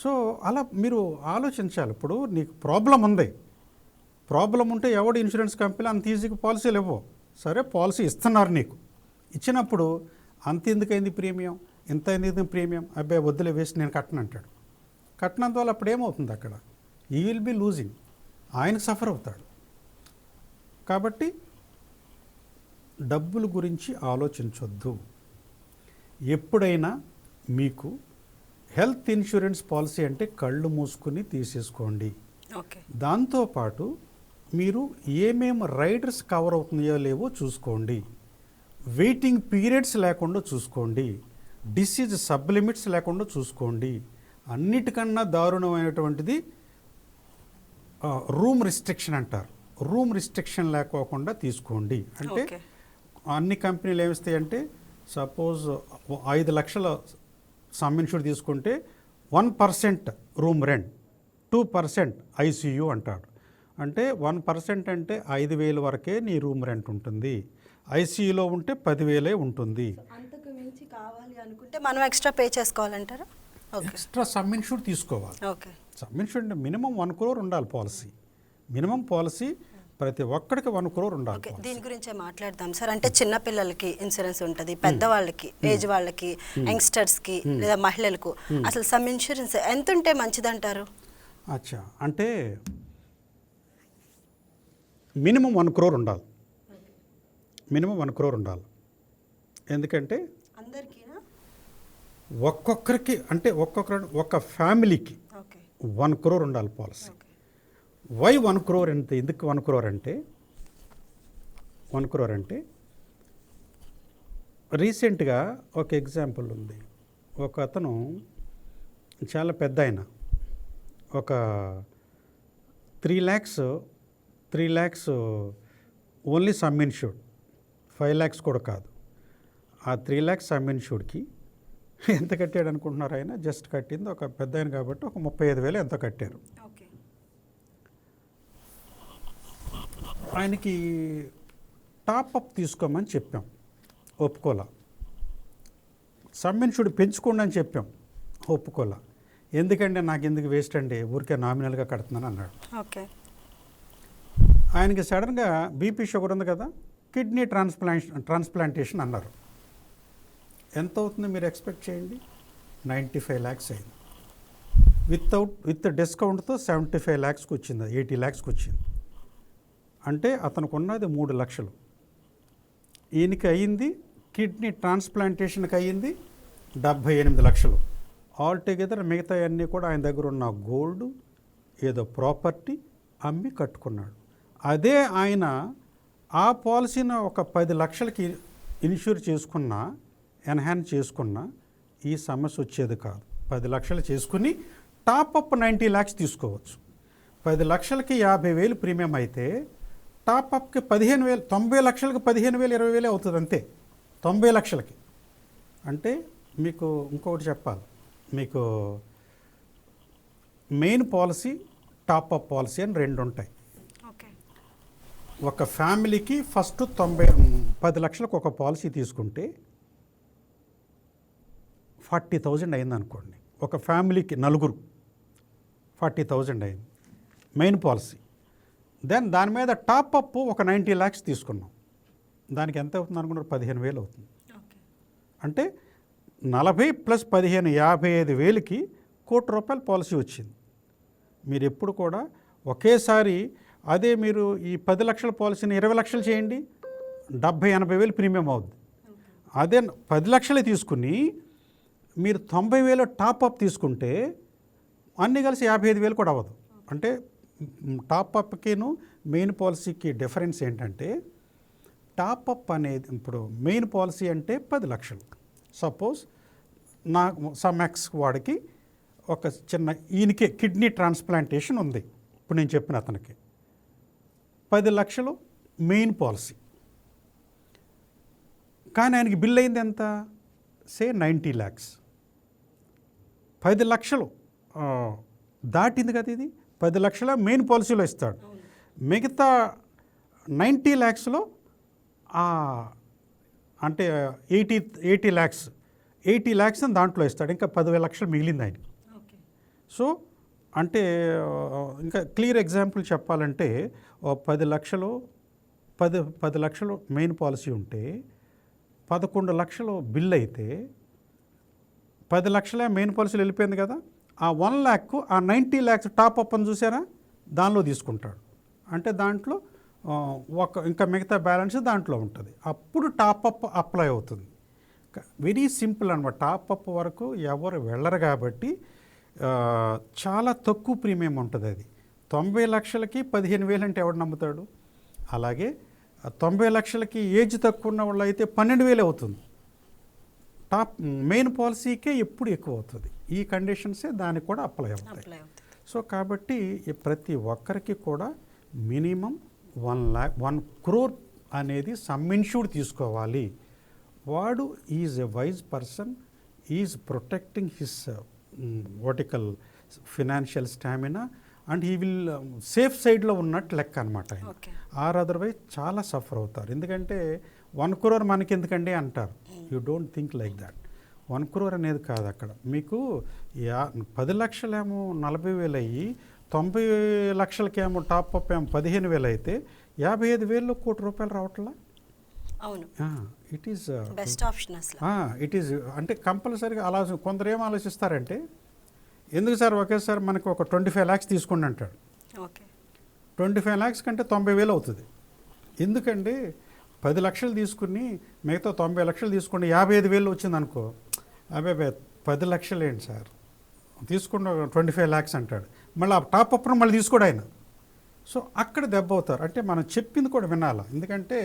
సో అలా మీరు ఆలోచించాలి. ఇప్పుడు నీకు ప్రాబ్లం ఉంది, ప్రాబ్లం ఉంటే ఎవడు ఇన్సూరెన్స్ కంపెనీ అంత ఈజీగా పాలసీలు ఇవ్వవు. సరే పాలసీ ఇస్తున్నారు, నీకు ఇచ్చినప్పుడు అంత ఎందుకైంది ప్రీమియం, ఇంత ఎందుకు ప్రీమియం, అబ్బాయి వద్దులే వేసి నేను కట్టను అంటాడు. కట్టినందువల్ల అప్పుడు ఏమవుతుంది, అక్కడ ఈ విల్ బీ లూజింగ్, ఆయనకు సఫర్ అవుతాడు. కాబట్టి డబ్బుల గురించి ఆలోచించొద్దు. ఎప్పుడైనా మీకు హెల్త్ ఇన్సూరెన్స్ పాలసీ అంటే కళ్ళు మూసుకుని తీసేసుకోండి. దాంతోపాటు మీరు ఏమేమి రైడర్స్ కవర్ అవుతున్నాయో లేవో చూసుకోండి. వెయిటింగ్ పీరియడ్స్ లేకుండా చూసుకోండి. డిసీజ్ సబ్లిమిట్స్ లేకుండా చూసుకోండి. అన్నిటికన్నా దారుణమైనటువంటిది రూమ్ రిస్ట్రిక్షన్ అంటారు. రూమ్ రిస్ట్రిక్షన్ లేకోకుండా తీసుకోండి. అంటే అన్ని కంపెనీలు ఏమిస్తాయంటే, సపోజ్ 5 లక్షల సమ్ ఇన్సూర్ తీసుకుంటే 1% రూమ్ రెంట్, 2% ఐసీయూ అంటాడు. అంటే 1% అంటే 5,000 వరకే నీ రూమ్ రెంట్ ఉంటుంది. ఐసీయూలో ఉంటే 10,000 ఉంటుంది. అంతకు మించి కావాలి అనుకుంటే మనం ఎక్స్ట్రా పే చేసుకోవాలంటారా? ఎక్స్ట్రా సమ్ ఇన్సూర్ తీసుకోవాలి. సమ్ ఇన్సూర్ అంటే మినిమం 1 crore ఉండాలి పాలసీ. మినిమం పాలసీ ప్రతి ఒక్కడికి 1 crore ఉండాలి. దీని గురించే మాట్లాడదాం సార్. అంటే చిన్నపిల్లలకి ఇన్సూరెన్స్ ఉంటుంది, పెద్దవాళ్ళకి, ఏజ్ వాళ్ళకి, యంగ్స్టర్స్కి లేదా మహిళలకు అసలు సమ్ ఇన్సూరెన్స్ ఎంత ఉంటే మంచిదంటారు? అచ్చా, అంటే మినిమం 1 crore ఉండాలి. మినిమం 1 crore ఉండాలి. ఎందుకంటే ఒక్కొక్కరికి, అంటే ఒక ఫ్యామిలీకి 1 crore ఉండాలి పాలసీ. వై 1 crore అంటే, ఎందుకు 1 crore అంటే, 1 crore అంటే రీసెంట్గా ఒక ఎగ్జాంపుల్ ఉంది. ఒక అతను చాలా పెద్ద ఆయన, ఒక 3 lakhs only some insured, 5 lakhs కూడా కాదు. ఆ 3 lakhs సమ్ ఇన్సూర్డ్కి ఎంత కట్టాడు అనుకుంటున్నారు ఆయన? జస్ట్ కట్టింది ఒక పెద్ద ఆయన కాబట్టి ఒక 35,000 ఎంతో కట్టారు. ఓకే. ఆయనకి టాప్అప్ తీసుకోమని చెప్పాం, ఒప్పుకోలా. సమ్ ఇన్సూర్డ్ పెంచుకోండి అని చెప్పాం, ఒప్పుకోలా. ఎందుకంటే నాకు ఎందుకు వేస్ట్ అండి, ఊరికే నామినల్గా కడుతున్నాను అన్నాడు. ఓకే. ఆయనకి సడన్గా బీపీ షుగర్ ఉంది కదా, కిడ్నీ ట్రాన్స్ప్లాంటేషన్ అన్నారు. ఎంత అవుతుంది మీరు ఎక్స్పెక్ట్ చేయండి? 95 lakhs అయింది. విత్ డిస్కౌంట్తో 75 lakhsకి వచ్చింది, 80 lakhsకి వచ్చింది. అంటే అతనికి ఉన్నది 3 లక్షలు. ఈయనకి అయ్యింది, కిడ్నీ ట్రాన్స్ప్లాంటేషన్కి అయ్యింది 78 లక్షలు. ఆల్టుగెదర్ మిగతా అన్నీ కూడా ఆయన దగ్గర ఉన్న గోల్డ్ ఏదో ప్రాపర్టీ అమ్మి కట్టుకున్నాడు. అదే ఆయన ఆ పాలసీని ఒక 10 లక్షలకి ఇన్సూర్ చేసుకున్నా, ఎన్హాన్స్ చేసుకున్నా ఈ సమస్య వచ్చేది కాదు. 10 లక్షలు చేసుకుని టాప్అప్ 90 lakhs తీసుకోవచ్చు. 10 లక్షలకి 50,000 ప్రీమియం అయితే టాప్అప్కి 15,000, 90 లక్షలకి 15,000, 20,000 అవుతుంది అంతే. 90 లక్షలకి అంటే మీకు ఇంకొకటి చెప్పాలి, మీకు మెయిన్ పాలసీ, టాప్అప్ పాలసీ అని 2 ఉంటాయి. ఓకే. ఒక ఫ్యామిలీకి ఫస్ట్ 10 లక్షలకు ఒక పాలసీ తీసుకుంటే 40,000 అయింది అనుకోండి. ఒక ఫ్యామిలీకి నలుగురు 40,000 అయింది మెయిన్ పాలసీ. దెన్ దాని మీద టాప్అప్ ఒక 90 lakhs తీసుకున్నాం. దానికి ఎంత అవుతుంది అనుకున్నారు? 15,000 అవుతుంది. ఓకే. అంటే 40 + 15 55,000కి ₹1,00,00,000 పాలసీ వచ్చింది. మీరు ఎప్పుడు కూడా ఒకేసారి అదే మీరు ఈ 10 లక్షల పాలసీని 20 లక్షలు చేయండి, 70,000-80,000 ప్రీమియం అవుద్ది. అదే 10 లక్షలు తీసుకుని మీరు 90,000 టాప్అప్ తీసుకుంటే అన్నీ కలిసి 55,000 కూడా అవ్వదు. అంటే టాప్అప్కిను మెయిన్ పాలసీకి డిఫరెన్స్ ఏంటంటే, టాప్అప్ అనేది ఇప్పుడు మెయిన్ పాలసీ అంటే 10 లక్షలు. సపోజ్ నాకు సమ్ఎక్స్ వాడికి ఒక చిన్న ఈయనకే కిడ్నీ ట్రాన్స్ప్లాంటేషన్ ఉంది. ఇప్పుడు నేను చెప్పిన అతనికి 10 లక్షలు మెయిన్ పాలసీ. కానీ ఆయనకి బిల్ అయింది ఎంత? సే 90 lakhs. 10 లక్షలు దాటింది కదా ఇది. 10 లక్షల మెయిన్ పాలసీలో ఇస్తాడు. మిగతా 90 lakhsలో అంటే 80 lakhs 80 lakhs అని దాంట్లో ఇస్తాడు. ఇంకా 10,000 లక్షలు మిగిలింది ఆయన. సో అంటే ఇంకా క్లియర్ ఎగ్జాంపుల్ చెప్పాలంటే 10 లక్షలు మెయిన్ పాలసీ ఉంటే 11 లక్షలు బిల్ అయితే 10 లక్షలే మెయిన్ పాలసీలు వెళ్ళిపోయింది కదా. ఆ 1 lakh ఆ 90 lakhs టాప్అప్ అని చూసారా, దానిలో తీసుకుంటాడు. అంటే దాంట్లో ఇంకా మిగతా బ్యాలెన్స్ దాంట్లో ఉంటుంది. అప్పుడు టాప్అప్ అప్లై అవుతుంది. వెరీ సింపుల్ అనమాట. టాప్అప్ వరకు ఎవరు వెళ్ళరు కాబట్టి చాలా తక్కువ ప్రీమియం ఉంటుంది. అది 90 లక్షలకి 15,000 అంటే ఎవడు నమ్ముతాడు? అలాగే 90 లక్షలకి ఏజ్ తక్కువ ఉన్న వాళ్ళు అయితే 12,000 అవుతుంది. మెయిన్ పాలసీకే ఎప్పుడు ఎక్కువ అవుతుంది. ఈ కండిషన్సే దానికి కూడా అప్లై అవుతాయి. సో కాబట్టి ప్రతి ఒక్కరికి కూడా మినిమం 1 crore అనేది సమ్ ఇన్సూర్డ్ తీసుకోవాలి. వాడు is a wise person, is protecting his vertical financial stamina and he will safe సైడ్లో ఉన్నట్టు లెక్క అనమాట. ఆర్ అదర్వైజ్ చాలా సఫర్ అవుతారు. ఎందుకంటే 1 crore మనకి ఎందుకండి అంటారు. You don't think like that. 1 crore అనేది కాదు. అక్కడ మీకు 10 లక్షలేమో 40,000 అయ్యి 90 లక్షలకేమో టాప్అప్ ఏమో 15,000 అయితే 55,000లో ₹1,00,00,000 రావట్లా. అవును. ఇట్ ఈస్ బెస్ట్ ఆప్షన్ అసలు. ఇట్ ఈస్ అంటే కంపల్సరీగా అలా. కొందరు ఏం ఆలోచిస్తారంటే, ఎందుకు సార్ ఒకేసారి మనకు ఒక 25 lakhs తీసుకోండి అంటాడు. ఓకే. 25 lakhs కంటే 90,000 అవుతుంది. ఎందుకండి 10 లక్షలు తీసుకుని మిగతా 90 లక్షలు తీసుకుని 55,000 వచ్చింది అనుకో, అబ్బాయి 10 లక్షలు ఏంటి సార్ తీసుకున్న 25 lakhs అంటాడు. మళ్ళీ ఆ టాప్అప్ను మళ్ళీ తీసుకోడు ఆయన. సో అక్కడ దెబ్బ అవుతారు. అంటే మనం చెప్పింది కూడా వినాలి. ఎందుకంటే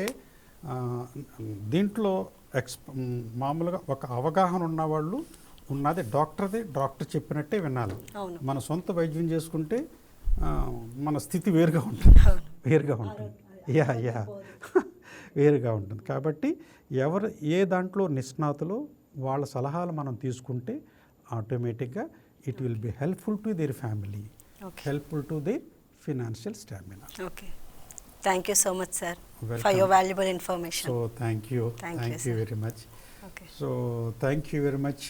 దీంట్లో మామూలుగా ఒక అవగాహన ఉన్నవాళ్ళు ఉన్నది డాక్టర్ చెప్పినట్టే వినాలి. మన సొంత వైద్యం చేసుకుంటే మన స్థితి వేరుగా ఉంటుంది. వేరుగా ఉంటుంది. కాబట్టి ఎవరు ఏ దాంట్లో నిష్ణాతులు వాళ్ళ సలహాలు మనం తీసుకుంటే ఆటోమేటిక్గా it will be helpful to their family, Okay. Helpful to their financial stamina. Okay, thank you so much sir for Welcome. Your valuable information. So thank you Thank you, thank you sir. Very much. Okay, so thank you very much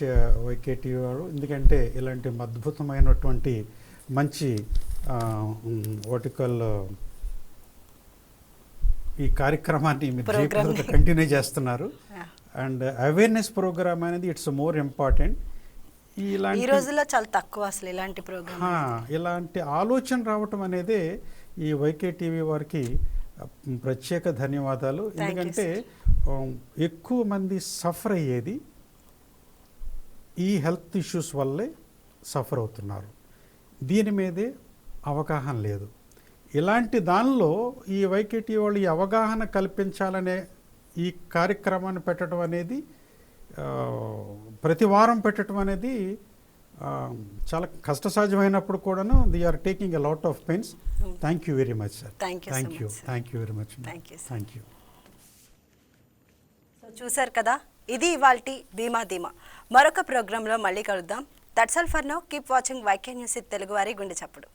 YKT వారు, ఎందుకంటే ఇలాంటి అద్భుతమైనటువంటి మంచి vertical ఈ కార్యక్రమాన్ని మీరు Program ని. Continue చేస్తున్నారు. Yeah. అండ్ అవేర్నెస్ ప్రోగ్రామ్ అనేది ఇట్స్ మోర్ ఇంపార్టెంట్. ఈ ఇలాంటి రోజుల్లో చాలా తక్కువ అసలు ఇలాంటి ప్రోగ్రామ్. ఇలాంటి ఆలోచన రావటం అనేది ఈ వైకే టీవీ వారికి ప్రత్యేక ధన్యవాదాలు. Thank you, ఎందుకంటే ఎక్కువ మంది సఫర్ అయ్యేది ఈ హెల్త్ ఇష్యూస్ వల్లే సఫర్ అవుతున్నారు. దీని మీదే అవగాహన లేదు. ఇలాంటి దానిలో ఈ వైకే టీవీ వాళ్ళు ఈ అవగాహన కల్పించాలనే ఈ కార్యక్రమాన్ని పెట్టడం అనేది ప్రతి వారం పెట్టడం అనేది చాలా కష్టసాధ్యమైనప్పుడు కూడాను they are taking a lot of pains. Thank you very much sir. Thank you so thank you much, sir. Thank you very much. Thank you, sir. Thank you. So చూశారు కదా, ఇది ఇవాల్టి బీమా ధీమా. మరొక ప్రోగ్రాంలో మళ్ళీ కలుద్దాం. That's all for now. Keep watching YK News Telugu వారి గుండె చప్పుడు.